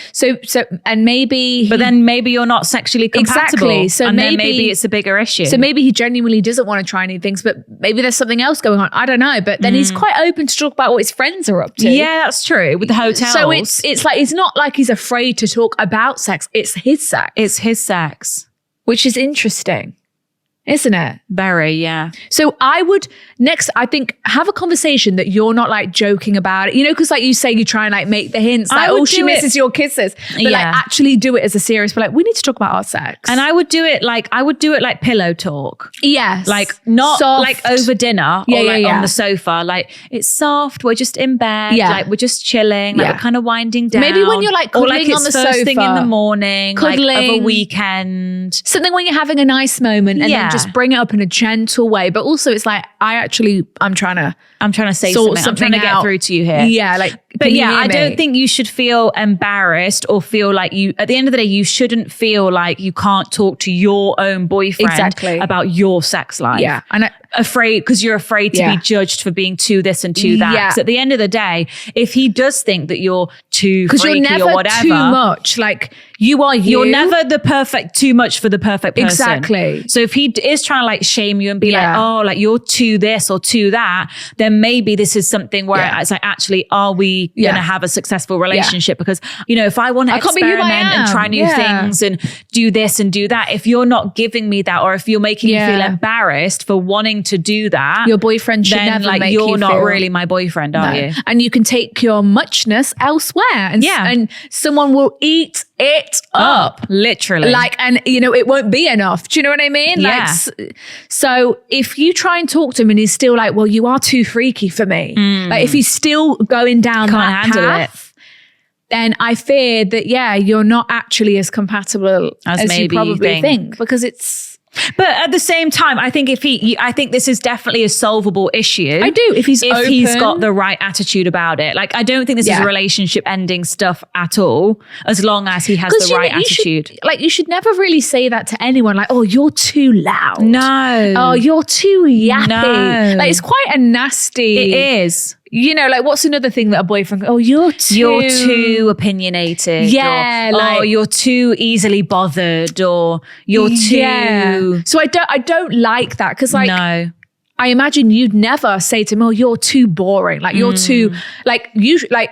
[SPEAKER 2] and maybe,
[SPEAKER 1] but then maybe you're not sexually compatible.
[SPEAKER 2] Exactly. So
[SPEAKER 1] and
[SPEAKER 2] maybe,
[SPEAKER 1] then maybe it's a bigger issue.
[SPEAKER 2] So maybe he genuinely doesn't want to try new things, but maybe there's something else going on. I don't know. But then he's quite open to talk about what his friends are up to.
[SPEAKER 1] Yeah, that's true. With the hotels,
[SPEAKER 2] so it's like it's not like he's afraid to talk about sex. It's his sex.
[SPEAKER 1] It's his sex.
[SPEAKER 2] Which is interesting, isn't it?
[SPEAKER 1] Very, yeah.
[SPEAKER 2] So I would I think, have a conversation that you're not like joking about it. You know, because like you say, you try and like make the hints like, oh, she misses your kisses. But like actually do it as a serious, but like, we need to talk about our sex.
[SPEAKER 1] And I would do it like pillow talk.
[SPEAKER 2] Yes.
[SPEAKER 1] Like not soft. Like over dinner or on the sofa. Like it's soft. We're just in bed. Yeah. Like we're just chilling. Like we're kind of winding down.
[SPEAKER 2] Maybe when you're like cuddling
[SPEAKER 1] or like
[SPEAKER 2] on the
[SPEAKER 1] first
[SPEAKER 2] sofa.
[SPEAKER 1] thing in the morning. Cuddling. Like of a weekend.
[SPEAKER 2] Something when you're having a nice moment and then just bring it up in a gentle way. But also it's like, I'm trying to say something. I'm trying to get through to you here. Yeah. Like,
[SPEAKER 1] but yeah, I don't think you should feel embarrassed or feel like at the end of the day, you shouldn't feel like you can't talk to your own boyfriend about your sex life.
[SPEAKER 2] Yeah. And
[SPEAKER 1] because you're afraid to be judged for being too this and too that. Because at the end of the day, if he does think that you're too freaky
[SPEAKER 2] you're never
[SPEAKER 1] or whatever,
[SPEAKER 2] too much. Like you are you.
[SPEAKER 1] You're never too much for the perfect person.
[SPEAKER 2] Exactly.
[SPEAKER 1] So if he is trying to like shame you and be like, oh, like you're too this or too that, then maybe this is something where it's like, actually, are we going to have a successful relationship? Because, you know, if I want to experiment and try new things and do this and do that, if you're not giving me that, or if you're making me feel embarrassed for wanting to do that,
[SPEAKER 2] your boyfriend should never
[SPEAKER 1] like
[SPEAKER 2] make
[SPEAKER 1] you're
[SPEAKER 2] you
[SPEAKER 1] not
[SPEAKER 2] feel
[SPEAKER 1] really my boyfriend, are you?
[SPEAKER 2] And you can take your muchness elsewhere, and someone will eat it up,
[SPEAKER 1] literally.
[SPEAKER 2] Like, and you know, it won't be enough. Do you know what I mean?
[SPEAKER 1] Yeah.
[SPEAKER 2] Like, so if you try and talk to him and he's still like, well, you are too freaky for me. Like if he's still going down that path, then I fear that, you're not actually as compatible as maybe you probably think, because it's.
[SPEAKER 1] But at the same time, I think I think this is definitely a solvable issue.
[SPEAKER 2] I do. If he's
[SPEAKER 1] got the right attitude about it. Like, I don't think this is relationship ending stuff at all, as long as he has the right attitude.
[SPEAKER 2] You should never really say that to anyone. Like, oh, you're too loud.
[SPEAKER 1] No.
[SPEAKER 2] Oh, you're too yappy.
[SPEAKER 1] No.
[SPEAKER 2] Like, it's quite a nasty.
[SPEAKER 1] It is.
[SPEAKER 2] You know, like, what's another thing that a boyfriend? Oh, you're
[SPEAKER 1] too opinionated.
[SPEAKER 2] Yeah,
[SPEAKER 1] or you're too easily bothered, or you're too. Yeah.
[SPEAKER 2] So I don't like that, because like,
[SPEAKER 1] no.
[SPEAKER 2] I imagine you'd never say to him, "Oh, you're too boring." Like you're too like you like.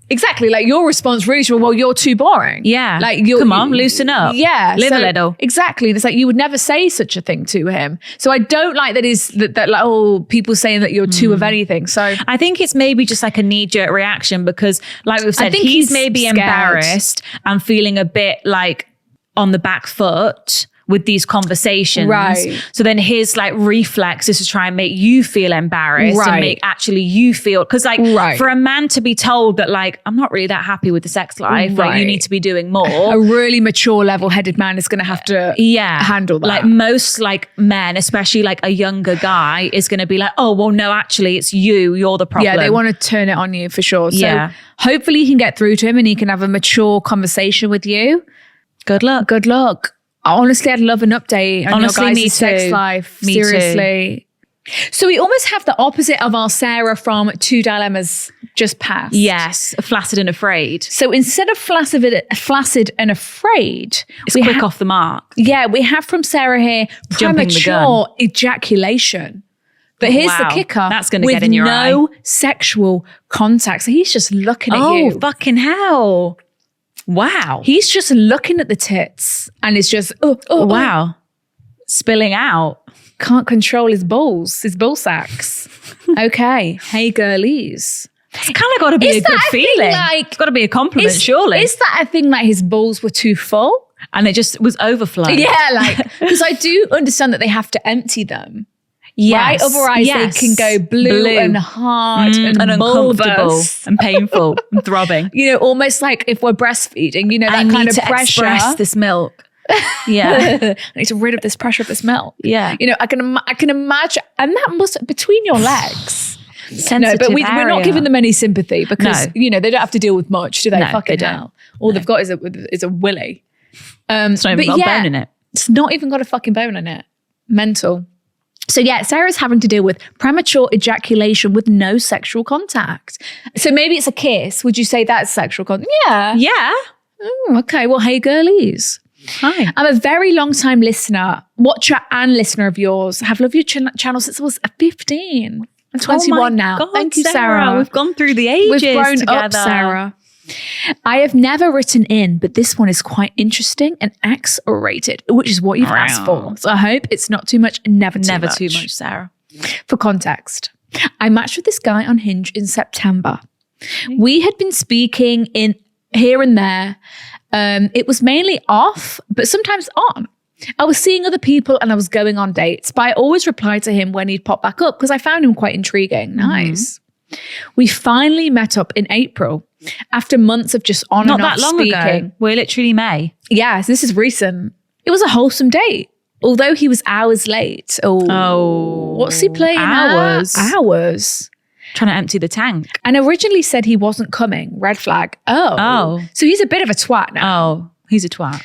[SPEAKER 2] Exactly, like your response really was, well, you're too boring.
[SPEAKER 1] Yeah.
[SPEAKER 2] Like
[SPEAKER 1] come on, loosen up.
[SPEAKER 2] Yeah.
[SPEAKER 1] Live a little.
[SPEAKER 2] Exactly. It's like you would never say such a thing to him. So I don't like that like, oh, people saying that you're too of anything. So
[SPEAKER 1] I think it's maybe just like a knee-jerk reaction, because like we've said, he's maybe scared. Embarrassed and feeling a bit like on the back foot with these conversations.
[SPEAKER 2] Right.
[SPEAKER 1] So then his like reflex is to try and make you feel embarrassed and make actually you feel, because like for a man to be told that like, I'm not really that happy with the sex life, like you need to be doing more.
[SPEAKER 2] A really mature, level-headed man is going to have to handle that.
[SPEAKER 1] Like most like men, especially like a younger guy, is going to be like, oh, well, no, actually it's you're the problem.
[SPEAKER 2] Yeah, they want to turn it on you for sure. So hopefully you can get through to him and he can have a mature conversation with you.
[SPEAKER 1] Good luck.
[SPEAKER 2] Good luck. Honestly, I'd love an update on your guys' sex life.
[SPEAKER 1] Me
[SPEAKER 2] seriously.
[SPEAKER 1] Too.
[SPEAKER 2] So we almost have the opposite of our Sarah from Two Dilemmas just passed.
[SPEAKER 1] Yes, flaccid and afraid.
[SPEAKER 2] So instead of flaccid and afraid,
[SPEAKER 1] it's quick off the mark.
[SPEAKER 2] Yeah, we have from Sarah here premature ejaculation. But here's the kicker.
[SPEAKER 1] That's going to get in your eye.
[SPEAKER 2] No sexual contact. So he's just looking at you.
[SPEAKER 1] Oh, fucking hell. Wow.
[SPEAKER 2] He's just looking at the tits and it's just,
[SPEAKER 1] wow. Spilling out.
[SPEAKER 2] Can't control his ball sacks. Okay. Hey, girlies.
[SPEAKER 1] It's kind of got to be a good feeling. It's got to be a compliment, surely.
[SPEAKER 2] Is that a thing like his balls were too full?
[SPEAKER 1] And it just was overflowing?
[SPEAKER 2] Yeah, like, because I do understand that they have to empty them.
[SPEAKER 1] Yes.
[SPEAKER 2] Right? Otherwise they can go blue and hard and
[SPEAKER 1] uncomfortable
[SPEAKER 2] bulbous.
[SPEAKER 1] and painful and throbbing.
[SPEAKER 2] You know, almost like if we're breastfeeding, you know, that
[SPEAKER 1] I
[SPEAKER 2] kind
[SPEAKER 1] need
[SPEAKER 2] of
[SPEAKER 1] to
[SPEAKER 2] pressure.
[SPEAKER 1] express this milk. Yeah.
[SPEAKER 2] I need to rid of this pressure of this milk.
[SPEAKER 1] Yeah.
[SPEAKER 2] You know, I can imagine, and that must, between your legs.
[SPEAKER 1] Sensitive
[SPEAKER 2] No, but we're
[SPEAKER 1] area.
[SPEAKER 2] not giving them any sympathy because, you know, they don't have to deal with much, do they?
[SPEAKER 1] No,
[SPEAKER 2] Fucking
[SPEAKER 1] they don't.
[SPEAKER 2] hell. All they've got is a willy.
[SPEAKER 1] It's not even got a bone in it.
[SPEAKER 2] It's not even got a fucking bone in it. Mental. So yeah, Sarah's having to deal with premature ejaculation with no sexual contact. So maybe it's a kiss. Would you say that's sexual contact? Yeah.
[SPEAKER 1] Yeah.
[SPEAKER 2] Oh, okay. Well, hey, girlies.
[SPEAKER 1] Hi.
[SPEAKER 2] I'm a very long time listener, watcher and listener of yours. I've loved your channel since I was 15. I'm 21 now.
[SPEAKER 1] God,
[SPEAKER 2] Thank you, Sarah.
[SPEAKER 1] We've gone through the ages
[SPEAKER 2] We've grown
[SPEAKER 1] together.
[SPEAKER 2] up, Sarah. I have never written in, but this one is quite interesting and X-rated, which is what you've asked for. So I hope it's not too much, never too much,
[SPEAKER 1] Sarah.
[SPEAKER 2] For context, I matched with this guy on Hinge in September. We had been speaking in here and there. It was mainly off, but sometimes on. I was seeing other people and I was going on dates, but I always replied to him when he'd pop back up because I found him quite intriguing. Nice. We finally met up in April after months of just on
[SPEAKER 1] Not
[SPEAKER 2] and off
[SPEAKER 1] that long
[SPEAKER 2] speaking.
[SPEAKER 1] ago. We're literally May.
[SPEAKER 2] Yes, this is recent. It was a wholesome date, although he was hours late. Oh, what's he playing?
[SPEAKER 1] Hours.
[SPEAKER 2] Hours.
[SPEAKER 1] Trying to empty the tank.
[SPEAKER 2] And originally said he wasn't coming. Red flag. Oh. So he's a bit of a twat now.
[SPEAKER 1] Oh, he's a twat.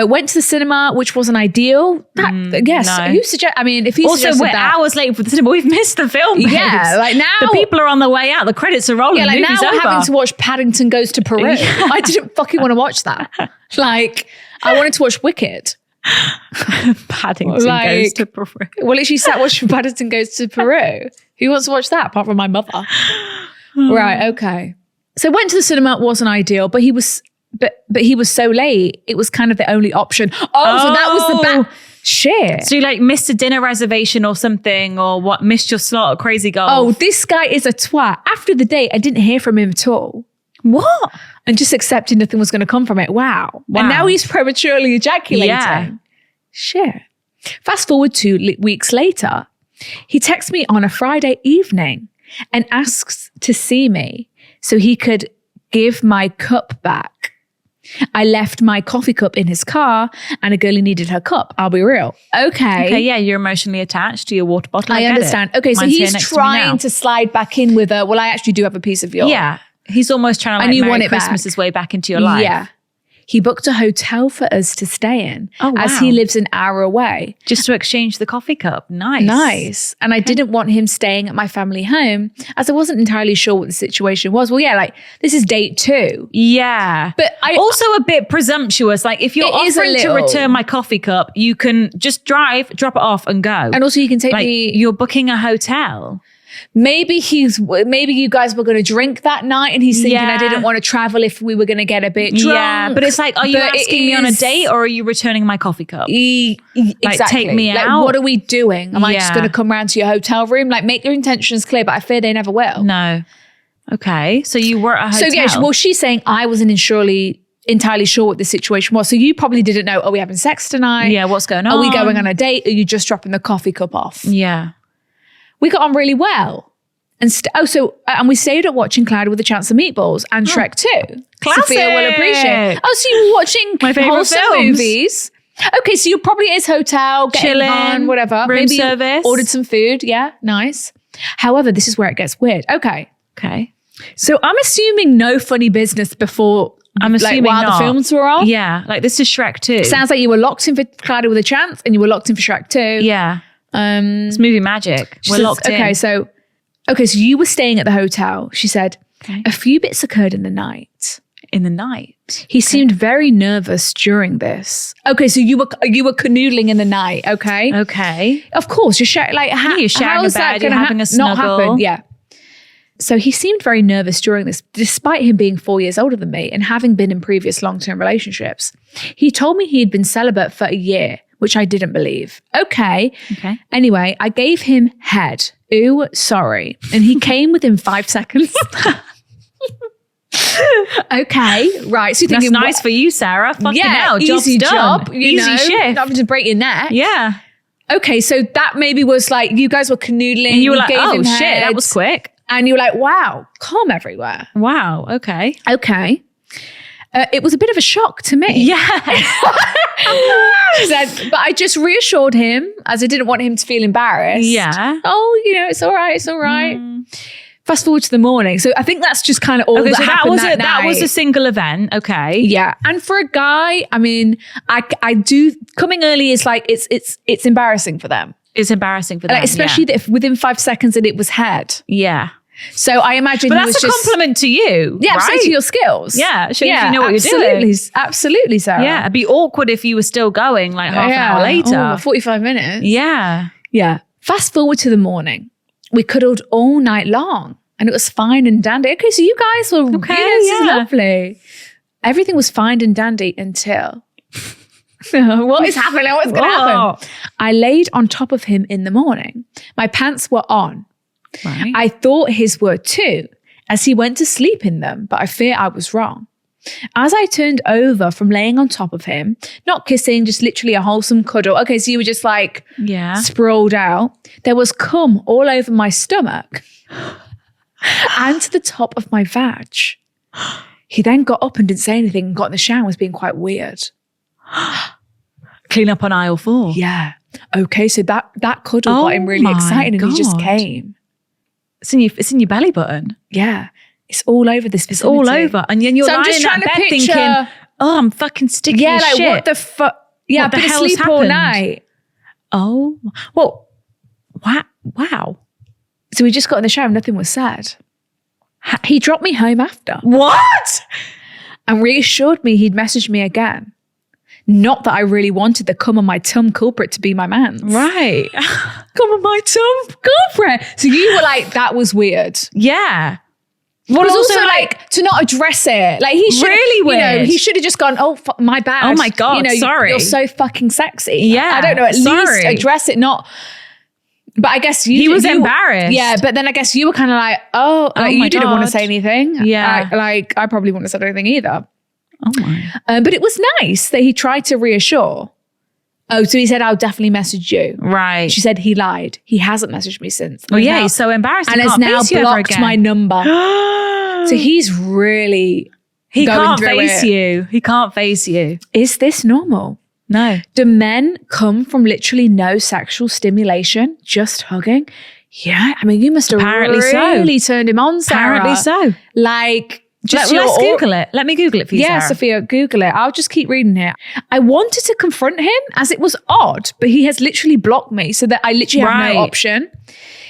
[SPEAKER 2] Went to the cinema, which wasn't ideal. Yes.
[SPEAKER 1] no.
[SPEAKER 2] Who suggest? I mean, if he
[SPEAKER 1] Also,
[SPEAKER 2] suggested
[SPEAKER 1] we're
[SPEAKER 2] that,
[SPEAKER 1] hours late for the cinema. We've missed the film. Babes.
[SPEAKER 2] Yeah, like now
[SPEAKER 1] the people are on their way out. The credits are rolling.
[SPEAKER 2] Yeah, like
[SPEAKER 1] the
[SPEAKER 2] now
[SPEAKER 1] movie's
[SPEAKER 2] we're
[SPEAKER 1] over.
[SPEAKER 2] having to watch Paddington Goes to Peru. I didn't fucking want to watch that. Like, I wanted to watch Wicked.
[SPEAKER 1] Paddington goes to Peru.
[SPEAKER 2] Well, she sat watching Paddington Goes to Peru. Who wants to watch that apart from my mother? Right, okay. So went to the cinema, wasn't ideal, but he was he was so late, it was kind of the only option. So that was the shit.
[SPEAKER 1] So you like missed a dinner reservation or something, or what? Missed your slot at Crazy Golf?
[SPEAKER 2] Oh, this guy is a twat. After the date, I didn't hear from him at all.
[SPEAKER 1] What?
[SPEAKER 2] And just accepting nothing was going to come from it. Wow. And now he's prematurely ejaculating.
[SPEAKER 1] Yeah.
[SPEAKER 2] Shit. Fast forward 2 weeks later, he texts me on a Friday evening and asks to see me so he could give my cup back. I left my coffee cup in his car and a girlie needed her cup. I'll be real. Okay,
[SPEAKER 1] yeah, you're emotionally attached to your water bottle.
[SPEAKER 2] I
[SPEAKER 1] get
[SPEAKER 2] understand.
[SPEAKER 1] it.
[SPEAKER 2] Okay, so
[SPEAKER 1] Mine's here
[SPEAKER 2] he's
[SPEAKER 1] next to me now.
[SPEAKER 2] trying to slide back in with a, well, I actually do have a piece of yours.
[SPEAKER 1] Yeah. He's almost trying to
[SPEAKER 2] And
[SPEAKER 1] like
[SPEAKER 2] you
[SPEAKER 1] Merry
[SPEAKER 2] want it
[SPEAKER 1] Christmas
[SPEAKER 2] back.
[SPEAKER 1] his way back into your life.
[SPEAKER 2] Yeah. He booked a hotel for us to stay in as
[SPEAKER 1] wow.
[SPEAKER 2] he lives an hour away.
[SPEAKER 1] Just to exchange the coffee cup. Nice.
[SPEAKER 2] Nice. And I didn't want him staying at my family home as I wasn't entirely sure what the situation was. Well, yeah, like this is date 2.
[SPEAKER 1] Yeah.
[SPEAKER 2] But I
[SPEAKER 1] also a bit presumptuous. Like if you're
[SPEAKER 2] It is a
[SPEAKER 1] offering to
[SPEAKER 2] little.
[SPEAKER 1] return my coffee cup, you can just drive, drop it off and go.
[SPEAKER 2] And also you can take
[SPEAKER 1] like
[SPEAKER 2] me,
[SPEAKER 1] you're booking a hotel.
[SPEAKER 2] maybe you guys were going to drink that night and he's thinking I didn't want to travel if we were going to get a bit drunk.
[SPEAKER 1] Yeah, but it's like, are you
[SPEAKER 2] But it
[SPEAKER 1] asking me on a
[SPEAKER 2] is-
[SPEAKER 1] date or are you returning my coffee cup?
[SPEAKER 2] Exactly.
[SPEAKER 1] take me
[SPEAKER 2] Like,
[SPEAKER 1] out?
[SPEAKER 2] what are we doing? Am I just
[SPEAKER 1] Yeah.
[SPEAKER 2] going to come round to your hotel room? Like, make your intentions clear, but I fear they never will.
[SPEAKER 1] No. Okay. So you were at a hotel.
[SPEAKER 2] So yeah, well, she's saying I wasn't entirely sure what the situation was. So you probably didn't know, are we having sex tonight?
[SPEAKER 1] Yeah, what's going on?
[SPEAKER 2] Are we going on a date? Are you just dropping the coffee cup off?
[SPEAKER 1] Yeah.
[SPEAKER 2] We got on really well. And and we stayed up watching Cloudy with a Chance of Meatballs and Shrek 2.
[SPEAKER 1] Classic.
[SPEAKER 2] Sophia will appreciate. Oh, so you were watching
[SPEAKER 1] My favourite
[SPEAKER 2] wholesome
[SPEAKER 1] films.
[SPEAKER 2] movies. Okay, so you probably at his hotel, getting
[SPEAKER 1] Chilling,
[SPEAKER 2] on, whatever.
[SPEAKER 1] room
[SPEAKER 2] Maybe you
[SPEAKER 1] service.
[SPEAKER 2] ordered some food. Yeah, nice. However, this is where it gets weird. Okay.
[SPEAKER 1] Okay.
[SPEAKER 2] So I'm assuming no funny business before,
[SPEAKER 1] I'm assuming
[SPEAKER 2] while
[SPEAKER 1] not.
[SPEAKER 2] the films were on.
[SPEAKER 1] Yeah. Like this is Shrek 2.
[SPEAKER 2] Sounds like you were locked in for Cloudy with a Chance and you were locked in for Shrek 2.
[SPEAKER 1] Yeah. It's movie magic. We're locked in.
[SPEAKER 2] Okay, so you were staying at the hotel. She said,
[SPEAKER 1] Okay.
[SPEAKER 2] a few bits occurred in the night.
[SPEAKER 1] In the night.
[SPEAKER 2] He seemed very nervous during this. Okay, so you were canoodling in the night, okay?
[SPEAKER 1] Okay.
[SPEAKER 2] Of course, you're sharing
[SPEAKER 1] you're sharing
[SPEAKER 2] how is
[SPEAKER 1] a
[SPEAKER 2] that
[SPEAKER 1] bed, you're
[SPEAKER 2] gonna
[SPEAKER 1] having a
[SPEAKER 2] not
[SPEAKER 1] snuggle.
[SPEAKER 2] happen? Yeah. So he seemed very nervous during this, despite him being 4 years older than me and having been in previous long-term relationships. He told me he had been celibate for a year, which I didn't believe. Okay. Anyway, I gave him head. Ooh, sorry. And he came within 5 seconds. Okay, right. So you're
[SPEAKER 1] That's
[SPEAKER 2] thinking,
[SPEAKER 1] nice for you, Sarah. Fucking hell. Job's
[SPEAKER 2] easy
[SPEAKER 1] done.
[SPEAKER 2] job.
[SPEAKER 1] Easy shift.
[SPEAKER 2] Not having to break your neck.
[SPEAKER 1] Yeah.
[SPEAKER 2] Okay, so that maybe was like, you guys were canoodling.
[SPEAKER 1] And you were like,
[SPEAKER 2] gave
[SPEAKER 1] oh
[SPEAKER 2] him
[SPEAKER 1] shit,
[SPEAKER 2] head,
[SPEAKER 1] that was quick.
[SPEAKER 2] And you were like, wow, calm everywhere.
[SPEAKER 1] Wow, okay.
[SPEAKER 2] Okay. It was a bit of a shock to me.
[SPEAKER 1] Yeah.
[SPEAKER 2] She said, but I just reassured him, as I didn't want him to feel embarrassed.
[SPEAKER 1] Yeah.
[SPEAKER 2] Oh, it's all right. It's all right. Fast forward to the morning. So I think that's just kind of all that happened that night.
[SPEAKER 1] That was a single event. Okay.
[SPEAKER 2] Yeah. And for a guy, I mean, I do, coming early is like, it's embarrassing for them.
[SPEAKER 1] It's embarrassing for them.
[SPEAKER 2] Especially if within 5 seconds and it was head.
[SPEAKER 1] Yeah.
[SPEAKER 2] So I imagine
[SPEAKER 1] but that's a compliment to you.
[SPEAKER 2] Yeah,
[SPEAKER 1] right?
[SPEAKER 2] so to your skills.
[SPEAKER 1] Yeah, shows you know what you're doing.
[SPEAKER 2] Absolutely, Sarah.
[SPEAKER 1] Yeah, it'd be awkward if you were still going like half an hour later.
[SPEAKER 2] 45 minutes.
[SPEAKER 1] Yeah.
[SPEAKER 2] Yeah. Fast forward to the morning. We cuddled all night long and it was fine and dandy. Okay, so you guys were, this is lovely. Everything was fine and dandy until... what is happening? What's going to happen? I laid on top of him in the morning. My pants were on.
[SPEAKER 1] Right.
[SPEAKER 2] I thought his were too, as he went to sleep in them, but I fear I was wrong. As I turned over from laying on top of him, not kissing, just literally a wholesome cuddle. Okay, so you were just like sprawled out. There was cum all over my stomach and to the top of my vag. He then got up and didn't say anything and got in the shower and was being quite weird.
[SPEAKER 1] Clean up on aisle 4.
[SPEAKER 2] Yeah. Okay, so that cuddle got him really excited and he just came.
[SPEAKER 1] It's in your belly button.
[SPEAKER 2] Yeah. It's all over this vicinity.
[SPEAKER 1] It's all over. And then you're lying in that bed thinking, oh, I'm fucking sticky as shit.
[SPEAKER 2] What the fuck? Yeah, I've been asleep all night.
[SPEAKER 1] Oh. Well, wow.
[SPEAKER 2] So we just got in the shower and nothing was said. He dropped me home after.
[SPEAKER 1] What?
[SPEAKER 2] And reassured me he'd messaged me again. Not that I really wanted the cum on my tum culprit to be my man's.
[SPEAKER 1] Right.
[SPEAKER 2] Cum on my tum culprit. So you were like, that was weird.
[SPEAKER 1] Yeah.
[SPEAKER 2] Well, it was also like to not address it. Like he should
[SPEAKER 1] really weird.
[SPEAKER 2] He should have just gone, oh, my bad.
[SPEAKER 1] Oh my God, sorry.
[SPEAKER 2] You're so fucking sexy.
[SPEAKER 1] Yeah.
[SPEAKER 2] I don't know, at least address it, not... But I guess
[SPEAKER 1] he was embarrassed.
[SPEAKER 2] Yeah, but then I guess you were kind of like, you didn't want to say anything.
[SPEAKER 1] Yeah.
[SPEAKER 2] I probably wouldn't have said anything either.
[SPEAKER 1] Oh my.
[SPEAKER 2] But it was nice that he tried to reassure. Oh, so he said, I'll definitely message you.
[SPEAKER 1] Right.
[SPEAKER 2] She said he lied. He hasn't messaged me since.
[SPEAKER 1] Well, yeah, he's so embarrassed.
[SPEAKER 2] And has now blocked my number. So he's really
[SPEAKER 1] He can't face you. He can't face you.
[SPEAKER 2] Is this normal?
[SPEAKER 1] No.
[SPEAKER 2] Do men come from literally no sexual stimulation, just hugging? Yeah. I mean, you must have really turned him on, Sarah.
[SPEAKER 1] Apparently so.
[SPEAKER 2] Like...
[SPEAKER 1] Let's Google it. Let me Google it for you,
[SPEAKER 2] Sarah. Sophia, Google it. I'll just keep reading it. I wanted to confront him as it was odd, but he has literally blocked me so that I literally have no option.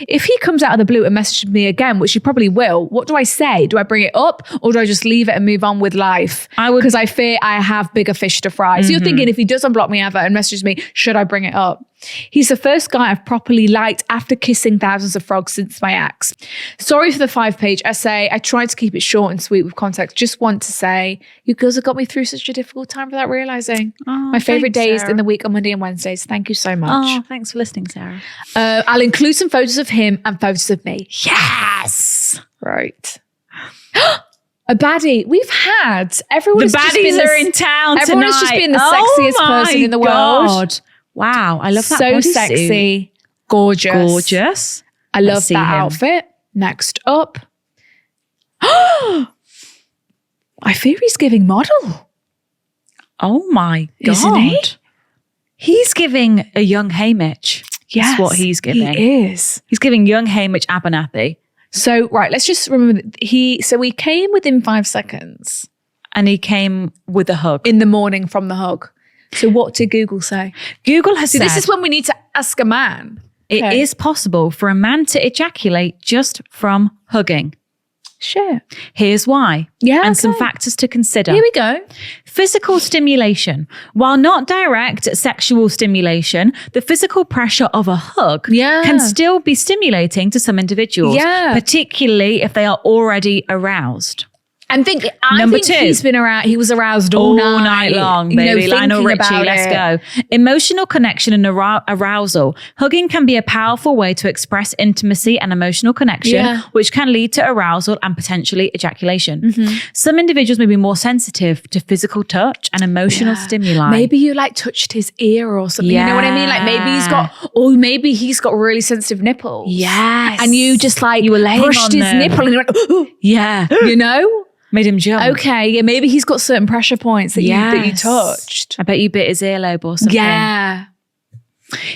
[SPEAKER 2] If he comes out of the blue and messages me again, which he probably will, what do I say? Do I bring it up or do I just leave it and move on with life? I would, because I fear I have bigger fish to fry. So you're thinking, if he does unblock me ever and messages me, should I bring it up? He's the first guy I've properly liked after kissing thousands of frogs since my ex. Sorry for the 5-page essay. I tried to keep it short and sweet with context. Just want to say, you girls have got me through such a difficult time without realizing. My favorite days in the week are Monday and Wednesdays. Thank you so much.
[SPEAKER 1] Oh, thanks for listening, Sarah.
[SPEAKER 2] I'll include some photos of him and photos of me.
[SPEAKER 1] Yes.
[SPEAKER 2] Right. A baddie. We've had everyone.
[SPEAKER 1] The baddies are in town
[SPEAKER 2] everyone
[SPEAKER 1] tonight.
[SPEAKER 2] Everyone has just been the sexiest person in the world.
[SPEAKER 1] Wow, I love that.
[SPEAKER 2] So sexy, gorgeous. I love that outfit. Next up. I fear he's giving model.
[SPEAKER 1] Oh my God.
[SPEAKER 2] Isn't he?
[SPEAKER 1] He's giving a young Haymitch.
[SPEAKER 2] Yes,
[SPEAKER 1] that's what he's giving.
[SPEAKER 2] He is.
[SPEAKER 1] He's giving young Haymitch Abernathy.
[SPEAKER 2] So, right, let's just remember that he came within 5 seconds.
[SPEAKER 1] And he came with a hug.
[SPEAKER 2] In the morning from the hug. So what did Google say?
[SPEAKER 1] Google has said...
[SPEAKER 2] this is when we need to ask a man.
[SPEAKER 1] It is possible for a man to ejaculate just from hugging.
[SPEAKER 2] Sure.
[SPEAKER 1] Here's why.
[SPEAKER 2] Yeah.
[SPEAKER 1] And some factors to consider.
[SPEAKER 2] Here we go.
[SPEAKER 1] Physical stimulation. While not direct sexual stimulation, the physical pressure of a hug can still be stimulating to some individuals, particularly if they are already aroused.
[SPEAKER 2] I think he's been around. He was aroused all night
[SPEAKER 1] long, baby. Lionel Richie, let's go. Emotional connection and arousal. Hugging can be a powerful way to express intimacy and emotional connection, which can lead to arousal and potentially ejaculation. Some individuals may be more sensitive to physical touch and emotional stimuli.
[SPEAKER 2] Maybe you like touched his ear or something. You know what I mean? Like maybe he's got really sensitive nipples.
[SPEAKER 1] Yes.
[SPEAKER 2] And you just like
[SPEAKER 1] you were laying
[SPEAKER 2] pushed
[SPEAKER 1] on
[SPEAKER 2] his nipple and you went,
[SPEAKER 1] yeah.
[SPEAKER 2] You know?
[SPEAKER 1] Made him jump.
[SPEAKER 2] Okay, yeah, maybe he's got certain pressure points that you touched.
[SPEAKER 1] I bet you bit his earlobe or something.
[SPEAKER 2] Yeah.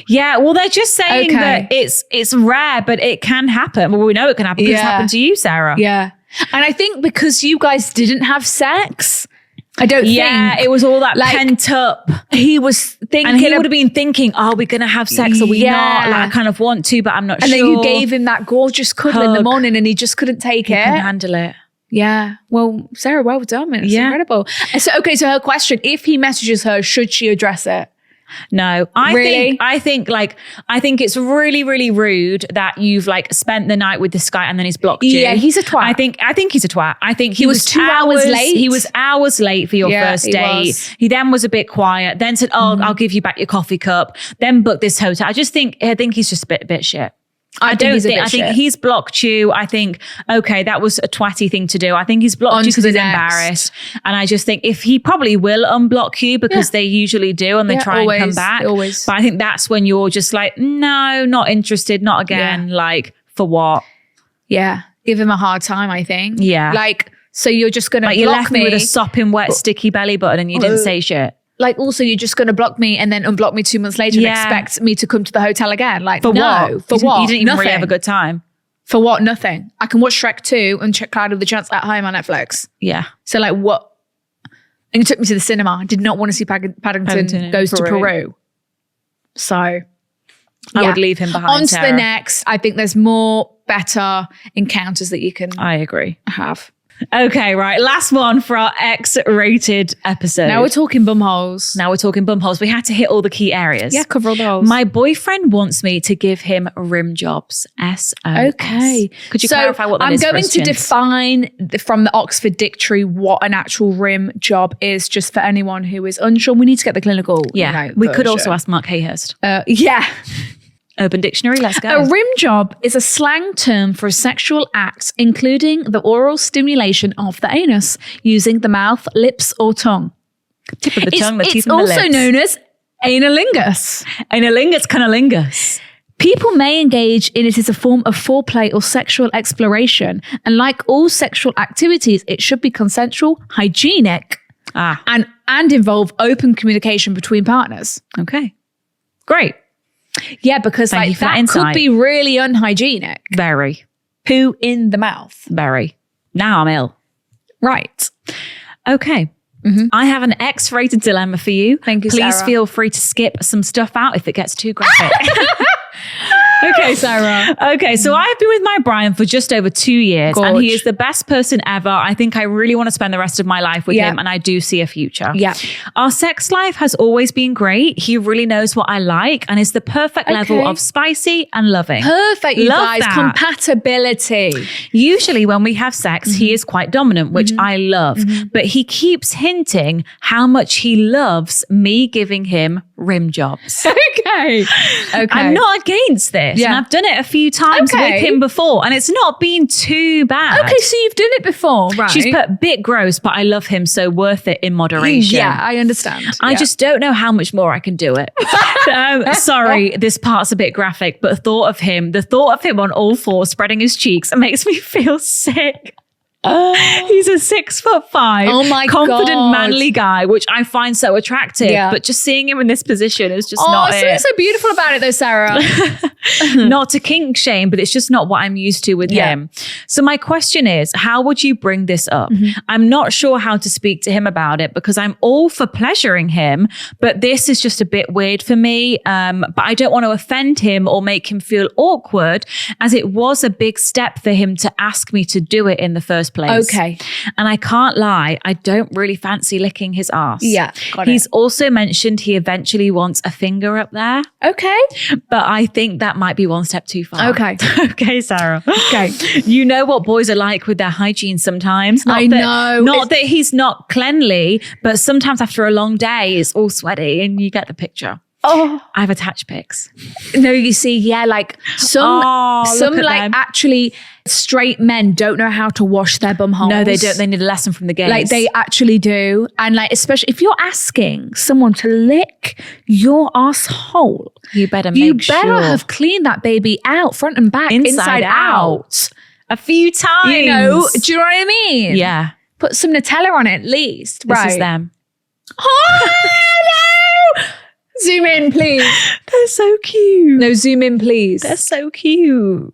[SPEAKER 1] Yeah, well, they're just saying that it's rare, but it can happen. Well, we know it can happen because it's happened to you, Sarah.
[SPEAKER 2] Yeah. And I think because you guys didn't have sex, I don't think.
[SPEAKER 1] Yeah, it was all that pent up.
[SPEAKER 2] He was thinking.
[SPEAKER 1] And he would have been thinking, are we going to have sex or we not? Like, I kind of want to, but I'm not sure.
[SPEAKER 2] And then you gave him that gorgeous cuddle in the morning and he just couldn't take it.
[SPEAKER 1] He couldn't handle it.
[SPEAKER 2] Yeah. Well, Sarah, well done. It's incredible. So her question, if he messages her, should she address it?
[SPEAKER 1] No, I think it's really, really rude that you've like spent the night with this guy and then he's blocked you.
[SPEAKER 2] Yeah, he's a twat.
[SPEAKER 1] I think he's a twat. I think he was
[SPEAKER 2] 2 hours late.
[SPEAKER 1] He was hours late for your first date. He then was a bit quiet, then said, I'll give you back your coffee cup, then booked this hotel. I think he's just a bit shit. I think he's blocked you. I think, okay, that was a twatty thing to do. I think he's blocked you because he's embarrassed. And I just think if he probably will unblock you because they usually do and they try and come back.
[SPEAKER 2] Always.
[SPEAKER 1] But I think that's when you're just like, no, not interested, not again. Like, for what?
[SPEAKER 2] Yeah. Give him a hard time, I think.
[SPEAKER 1] Yeah.
[SPEAKER 2] Like, so you're just going to block me.
[SPEAKER 1] You left me with a sopping wet, sticky belly button and you didn't say shit.
[SPEAKER 2] Like, also, you're just going to block me and then unblock me 2 months later and expect me to come to the hotel again. Like,
[SPEAKER 1] for what?
[SPEAKER 2] For what?
[SPEAKER 1] You didn't even really have a good time.
[SPEAKER 2] For what? Nothing. I can watch Shrek 2 and check Cloud of the Chance at home on Netflix.
[SPEAKER 1] Yeah.
[SPEAKER 2] So, like, what? And you took me to the cinema. I did not want to see Paddington Goes to Peru. So, I
[SPEAKER 1] would leave him behind.
[SPEAKER 2] On to the next. I think there's more better encounters that you can
[SPEAKER 1] I agree.
[SPEAKER 2] have.
[SPEAKER 1] Okay, right. Last one for our X-rated episode.
[SPEAKER 2] Now we're talking bumholes.
[SPEAKER 1] We had to hit all the key areas.
[SPEAKER 2] Yeah, cover all the holes.
[SPEAKER 1] My boyfriend wants me to give him rim jobs. SOS.
[SPEAKER 2] Okay.
[SPEAKER 1] Could you clarify what that is?
[SPEAKER 2] I'm going to define from the Oxford Dictionary what an actual rim job is, just for anyone who is unsure. We need to get the clinical.
[SPEAKER 1] Yeah. We could also ask Mark Hayhurst.
[SPEAKER 2] Yeah.
[SPEAKER 1] Urban Dictionary, let's go.
[SPEAKER 2] A rim job is a slang term for a sexual act, including the oral stimulation of the anus, using the mouth, lips, or tongue.
[SPEAKER 1] Tip of the tongue, the teeth, and the lips.
[SPEAKER 2] It's also known as analingus.
[SPEAKER 1] Analingus, cunnilingus.
[SPEAKER 2] People may engage in it as a form of foreplay or sexual exploration, and like all sexual activities, it should be consensual, hygienic, and involve open communication between partners.
[SPEAKER 1] Okay, great.
[SPEAKER 2] Yeah, because like that could be really unhygienic.
[SPEAKER 1] Very.
[SPEAKER 2] Poo in the mouth.
[SPEAKER 1] Very. Now I'm ill.
[SPEAKER 2] Right.
[SPEAKER 1] Okay. Mm-hmm. I have an X-rated dilemma for you.
[SPEAKER 2] Thank you,
[SPEAKER 1] Please
[SPEAKER 2] Sarah.
[SPEAKER 1] Feel free to skip some stuff out if it gets too graphic.
[SPEAKER 2] Okay, Sarah.
[SPEAKER 1] Okay, so I've been with my Brian for just over 2 years and he is the best person ever. I think I really want to spend the rest of my life with him and I do see a future.
[SPEAKER 2] Yeah.
[SPEAKER 1] Our sex life has always been great. He really knows what I like and is the perfect level of spicy and loving.
[SPEAKER 2] Perfect, you guys. Compatibility.
[SPEAKER 1] Usually when we have sex, he is quite dominant, which I love. But he keeps hinting how much he loves me giving him rim jobs.
[SPEAKER 2] Okay.
[SPEAKER 1] I'm not against this. And I've done it a few times with him before and it's not been too bad.
[SPEAKER 2] Okay, so you've done it before, right?
[SPEAKER 1] She's put a bit gross, but I love him, so worth it in moderation.
[SPEAKER 2] Yeah, I understand.
[SPEAKER 1] I just don't know how much more I can do it. Sorry, this part's a bit graphic, but the thought of him on all fours spreading his cheeks, it makes me feel sick. He's a 6'5", confident, manly guy, which I find so attractive. Yeah. But just seeing him in this position is just not it.
[SPEAKER 2] What's so beautiful about it though, Sarah?
[SPEAKER 1] Not to kink shame, but it's just not what I'm used to with him. So my question is, how would you bring this up? I'm not sure how to speak to him about it because I'm all for pleasuring him, but this is just a bit weird for me. But I don't want to offend him or make him feel awkward, as it was a big step for him to ask me to do it in the first first place.
[SPEAKER 2] Okay.
[SPEAKER 1] And I can't lie, I don't really fancy licking his ass.
[SPEAKER 2] Yeah, got
[SPEAKER 1] He's also mentioned he eventually wants a finger up there,
[SPEAKER 2] Okay.
[SPEAKER 1] but I think that might be one step too far.
[SPEAKER 2] Okay.
[SPEAKER 1] Okay, Sarah.
[SPEAKER 2] Okay.
[SPEAKER 1] You know what boys are like with their hygiene sometimes.
[SPEAKER 2] I know.
[SPEAKER 1] Not that he's not cleanly, but sometimes after a long day, it's all sweaty and you get the picture.
[SPEAKER 2] Oh,
[SPEAKER 1] I've attached pics.
[SPEAKER 2] no, you see, yeah, like some
[SPEAKER 1] look at
[SPEAKER 2] like
[SPEAKER 1] them.
[SPEAKER 2] actually straight men don't know how to wash their bum holes.
[SPEAKER 1] No, they don't. They need a lesson from the gays.
[SPEAKER 2] Like they actually do. And like, especially if you're asking someone to lick your asshole,
[SPEAKER 1] You better
[SPEAKER 2] you
[SPEAKER 1] make
[SPEAKER 2] better
[SPEAKER 1] sure.
[SPEAKER 2] have cleaned that baby out, front and back, inside out.
[SPEAKER 1] A few times.
[SPEAKER 2] You know, do you know what I mean?
[SPEAKER 1] Yeah.
[SPEAKER 2] Put some Nutella on it at least.
[SPEAKER 1] This
[SPEAKER 2] right.
[SPEAKER 1] is them.
[SPEAKER 2] Oh, no! Zoom in, please.
[SPEAKER 1] They're so cute.
[SPEAKER 2] No, zoom in, please.
[SPEAKER 1] They're so cute.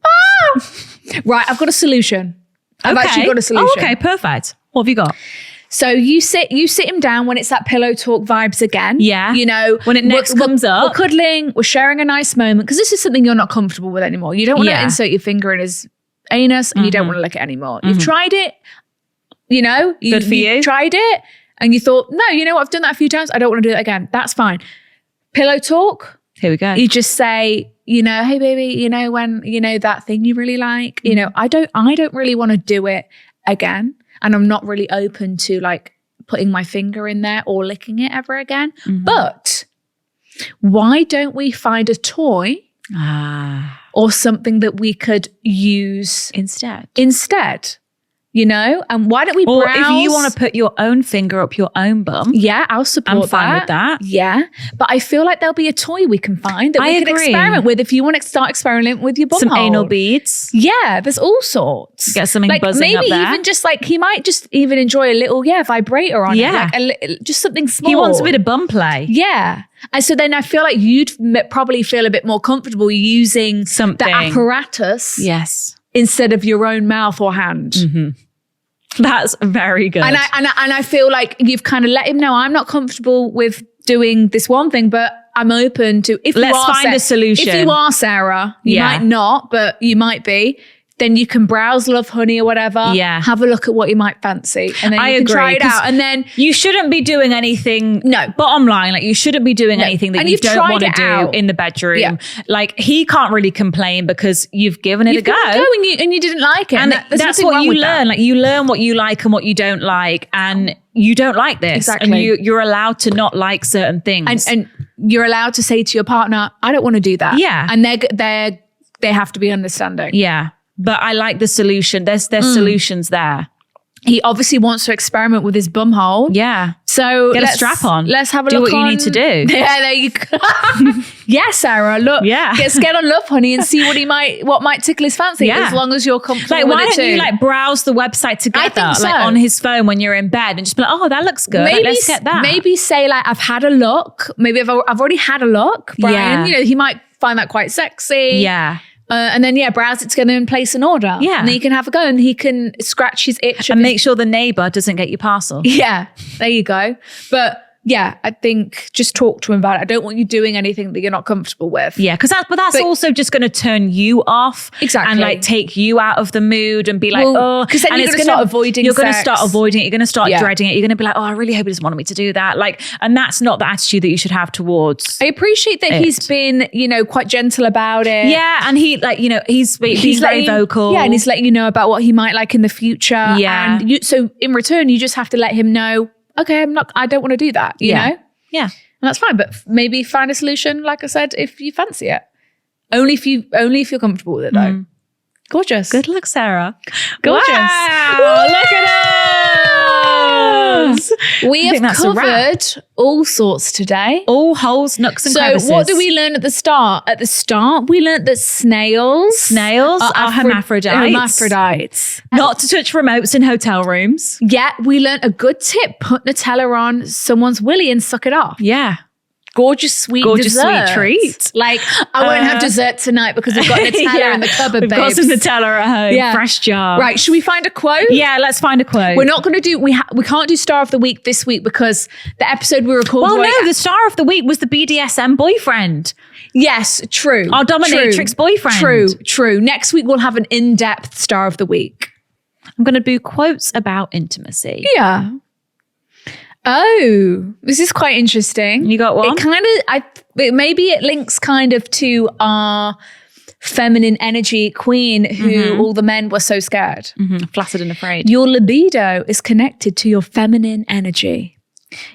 [SPEAKER 2] Right, I've got a solution. I've actually got a solution.
[SPEAKER 1] Oh, okay, perfect. What have you got?
[SPEAKER 2] So you sit him down when it's that pillow talk vibes again.
[SPEAKER 1] Yeah.
[SPEAKER 2] You know,
[SPEAKER 1] When it next comes up.
[SPEAKER 2] We're cuddling, we're sharing a nice moment because this is something you're not comfortable with anymore. You don't want to
[SPEAKER 1] Yeah.
[SPEAKER 2] insert your finger in his anus and you don't want to lick it anymore. You've tried it, you know.
[SPEAKER 1] Good for you.
[SPEAKER 2] Tried it and you thought, no, you know what, I've done that a few times. I don't want to do it again. That's fine. Pillow talk.
[SPEAKER 1] Here we go.
[SPEAKER 2] You just say, you know, hey baby, you know, when, you know, that thing you really like, you know, I don't really want to do it again. And I'm not really open to like putting my finger in there or licking it ever again. But why don't we find a toy or something that we could use instead? You know, and why don't we
[SPEAKER 1] Or
[SPEAKER 2] browse?
[SPEAKER 1] if you want to put your own finger up your own bum.
[SPEAKER 2] Yeah, I'll support
[SPEAKER 1] I'm fine with that.
[SPEAKER 2] Yeah. But I feel like there'll be a toy we can find that
[SPEAKER 1] I
[SPEAKER 2] we can
[SPEAKER 1] agree.
[SPEAKER 2] experiment with if you want to start experimenting with your bum
[SPEAKER 1] Some
[SPEAKER 2] hole.
[SPEAKER 1] anal beads.
[SPEAKER 2] Yeah, there's all sorts.
[SPEAKER 1] Get something
[SPEAKER 2] like
[SPEAKER 1] buzzing
[SPEAKER 2] maybe
[SPEAKER 1] up there.
[SPEAKER 2] even just like he might just even enjoy a little vibrator on
[SPEAKER 1] Yeah.
[SPEAKER 2] it, like just something small.
[SPEAKER 1] He wants a bit of bum play.
[SPEAKER 2] Yeah. And so then I feel like you'd probably feel a bit more comfortable using
[SPEAKER 1] Something.
[SPEAKER 2] the apparatus
[SPEAKER 1] Yes.
[SPEAKER 2] instead of your own mouth or hand.
[SPEAKER 1] That's very good.
[SPEAKER 2] And I feel like you've kind of let him know I'm not comfortable with doing this one thing, but I'm open to if
[SPEAKER 1] Let's
[SPEAKER 2] you are
[SPEAKER 1] find a solution.
[SPEAKER 2] If you are Sarah, you
[SPEAKER 1] Yeah.
[SPEAKER 2] might not, but you might be. Then you can browse Love Honey or whatever.
[SPEAKER 1] Yeah.
[SPEAKER 2] Have a look at what you might fancy, and then
[SPEAKER 1] I
[SPEAKER 2] you can try
[SPEAKER 1] agree,
[SPEAKER 2] it
[SPEAKER 1] 'cause
[SPEAKER 2] out. And then
[SPEAKER 1] you shouldn't be doing anything.
[SPEAKER 2] No.
[SPEAKER 1] Bottom line, like you shouldn't be doing anything that
[SPEAKER 2] And
[SPEAKER 1] you
[SPEAKER 2] you've
[SPEAKER 1] don't
[SPEAKER 2] tried
[SPEAKER 1] want to
[SPEAKER 2] it
[SPEAKER 1] do
[SPEAKER 2] out.
[SPEAKER 1] in the bedroom.
[SPEAKER 2] Yeah.
[SPEAKER 1] Like he can't really complain because you've given it
[SPEAKER 2] you've
[SPEAKER 1] a go.
[SPEAKER 2] given it and you didn't like it,
[SPEAKER 1] And
[SPEAKER 2] there's
[SPEAKER 1] that's
[SPEAKER 2] nothing
[SPEAKER 1] what
[SPEAKER 2] wrong
[SPEAKER 1] you
[SPEAKER 2] with
[SPEAKER 1] learn.
[SPEAKER 2] that.
[SPEAKER 1] Like you learn what you like and what you don't like, and you don't like this.
[SPEAKER 2] Exactly.
[SPEAKER 1] And you're allowed to not like certain things.
[SPEAKER 2] And you're allowed to say to your partner, "I don't want to do that."
[SPEAKER 1] Yeah.
[SPEAKER 2] and they have to be understanding.
[SPEAKER 1] yeah. But I like the solution. There's solutions there.
[SPEAKER 2] He obviously wants to experiment with his bum hole.
[SPEAKER 1] Yeah.
[SPEAKER 2] So
[SPEAKER 1] Get a
[SPEAKER 2] let's-
[SPEAKER 1] strap on.
[SPEAKER 2] Let's have a
[SPEAKER 1] Do
[SPEAKER 2] look
[SPEAKER 1] what you need to do.
[SPEAKER 2] Yeah, there you go. Yeah, Sarah. Look.
[SPEAKER 1] Yeah.
[SPEAKER 2] Let's get on Love Honey and see what might tickle his fancy.
[SPEAKER 1] Yeah.
[SPEAKER 2] As long as you're comfortable
[SPEAKER 1] Like,
[SPEAKER 2] with
[SPEAKER 1] why
[SPEAKER 2] it
[SPEAKER 1] don't
[SPEAKER 2] too.
[SPEAKER 1] you like browse the website together,
[SPEAKER 2] I think so.
[SPEAKER 1] like on his phone when you're in bed, and just be like, "Oh, that looks good. Like, let's get that."
[SPEAKER 2] Maybe say like, I've had a look. Maybe I've already had a look. Brian,
[SPEAKER 1] Yeah.
[SPEAKER 2] you know, he might find that quite sexy.
[SPEAKER 1] Yeah.
[SPEAKER 2] And then browse it together and place an order.
[SPEAKER 1] Yeah.
[SPEAKER 2] And then you can have a go and he can scratch his itch.
[SPEAKER 1] And make sure the neighbor doesn't get your parcel.
[SPEAKER 2] Yeah, there you go. But yeah, I think just talk to him about it. I don't want you doing anything that you're not comfortable with.
[SPEAKER 1] Yeah, because that's also just going to turn you off,
[SPEAKER 2] Exactly.
[SPEAKER 1] and like take you out of the mood and be like,
[SPEAKER 2] Well,
[SPEAKER 1] oh,
[SPEAKER 2] 'cause then
[SPEAKER 1] and
[SPEAKER 2] you're
[SPEAKER 1] it's
[SPEAKER 2] gonna start avoiding
[SPEAKER 1] You're going to
[SPEAKER 2] sex.
[SPEAKER 1] start avoiding it. You're going to start
[SPEAKER 2] Yeah.
[SPEAKER 1] dreading it. You're going to be like, oh, I really hope he doesn't want me to do that. Like, and that's not the attitude that you should have towards.
[SPEAKER 2] I appreciate that he's been, quite gentle about it.
[SPEAKER 1] Yeah, and he he's very
[SPEAKER 2] letting-
[SPEAKER 1] vocal.
[SPEAKER 2] Yeah, and he's letting you know about what he might like in the future.
[SPEAKER 1] Yeah.
[SPEAKER 2] And so in return, you just have to let him know, okay, I don't want to do that, you know?
[SPEAKER 1] yeah.
[SPEAKER 2] And that's fine. But maybe find a solution, like I said, if you fancy it. Only if you're comfortable with it though. Gorgeous.
[SPEAKER 1] Good luck, Sarah.
[SPEAKER 2] Gorgeous.
[SPEAKER 1] Wow, look at us.
[SPEAKER 2] We
[SPEAKER 1] I think
[SPEAKER 2] have
[SPEAKER 1] that's a wrap.
[SPEAKER 2] covered all sorts today.
[SPEAKER 1] All holes, nooks, and
[SPEAKER 2] So
[SPEAKER 1] crevices.
[SPEAKER 2] what do we learn at the start? At the start, we learned that snails
[SPEAKER 1] are hermaphrodites.
[SPEAKER 2] Hermaphrodites.
[SPEAKER 1] Not to touch remotes in hotel rooms.
[SPEAKER 2] Yeah, we learned a good tip. Put Nutella on someone's willy and suck it off.
[SPEAKER 1] Yeah.
[SPEAKER 2] Gorgeous sweet
[SPEAKER 1] Sweet treat.
[SPEAKER 2] Like, I won't have dessert tonight because we've got Nutella in the cupboard,
[SPEAKER 1] We've got
[SPEAKER 2] babes.
[SPEAKER 1] some Nutella at home.
[SPEAKER 2] Yeah.
[SPEAKER 1] Fresh jar.
[SPEAKER 2] Right, should we find a quote?
[SPEAKER 1] Yeah, let's find a quote.
[SPEAKER 2] We're not going to do, we can't do Star of the Week this week because the episode we recorded.
[SPEAKER 1] Well, no, the star of the week was the BDSM boyfriend.
[SPEAKER 2] Yes, true.
[SPEAKER 1] Our dominatrix boyfriend.
[SPEAKER 2] True. Next week we'll have an in-depth Star of the Week.
[SPEAKER 1] I'm going to do quotes about intimacy.
[SPEAKER 2] Yeah. Oh, this is quite interesting.
[SPEAKER 1] You got one?
[SPEAKER 2] It kind of, maybe it links kind of to our feminine energy queen who all the men were so scared.
[SPEAKER 1] Flaccid and afraid.
[SPEAKER 2] Your libido is connected to your feminine energy.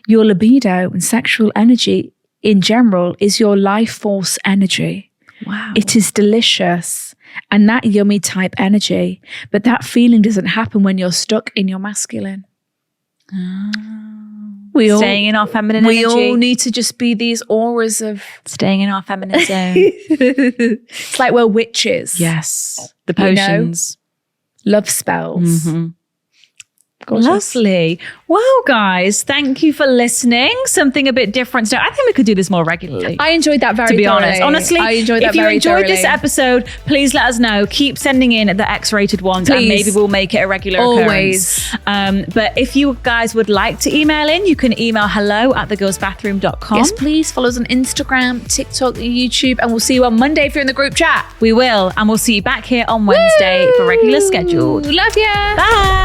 [SPEAKER 2] Your libido and sexual energy in general is your life force energy.
[SPEAKER 1] Wow.
[SPEAKER 2] It is delicious and that yummy type energy, but that feeling doesn't happen when you're stuck in your masculine.
[SPEAKER 1] Staying in our feminine energy.
[SPEAKER 2] We all need to just be these auras of
[SPEAKER 1] staying in our feminine zone.
[SPEAKER 2] It's like we're witches.
[SPEAKER 1] Yes. The potions.
[SPEAKER 2] Love spells.
[SPEAKER 1] Lovely. Well, guys, thank you for listening. Something a bit different. So I think we could do this more regularly.
[SPEAKER 2] I enjoyed that very
[SPEAKER 1] To be
[SPEAKER 2] thoroughly.
[SPEAKER 1] honest. Honestly,
[SPEAKER 2] I enjoyed that
[SPEAKER 1] if you
[SPEAKER 2] very
[SPEAKER 1] enjoyed this
[SPEAKER 2] thoroughly.
[SPEAKER 1] episode, please let us know. Keep sending in the X-rated ones and
[SPEAKER 2] Please.
[SPEAKER 1] maybe we'll make it a regular
[SPEAKER 2] Always.
[SPEAKER 1] occurrence. But if you guys would like to email in, you can email hello@thegirlsbathroom.com.
[SPEAKER 2] Yes, please follow us on Instagram, TikTok, YouTube, and we'll see you on Monday if you're in the group chat.
[SPEAKER 1] We will. And we'll see you back here on Wednesday for regular scheduled.
[SPEAKER 2] Love ya.
[SPEAKER 1] Bye.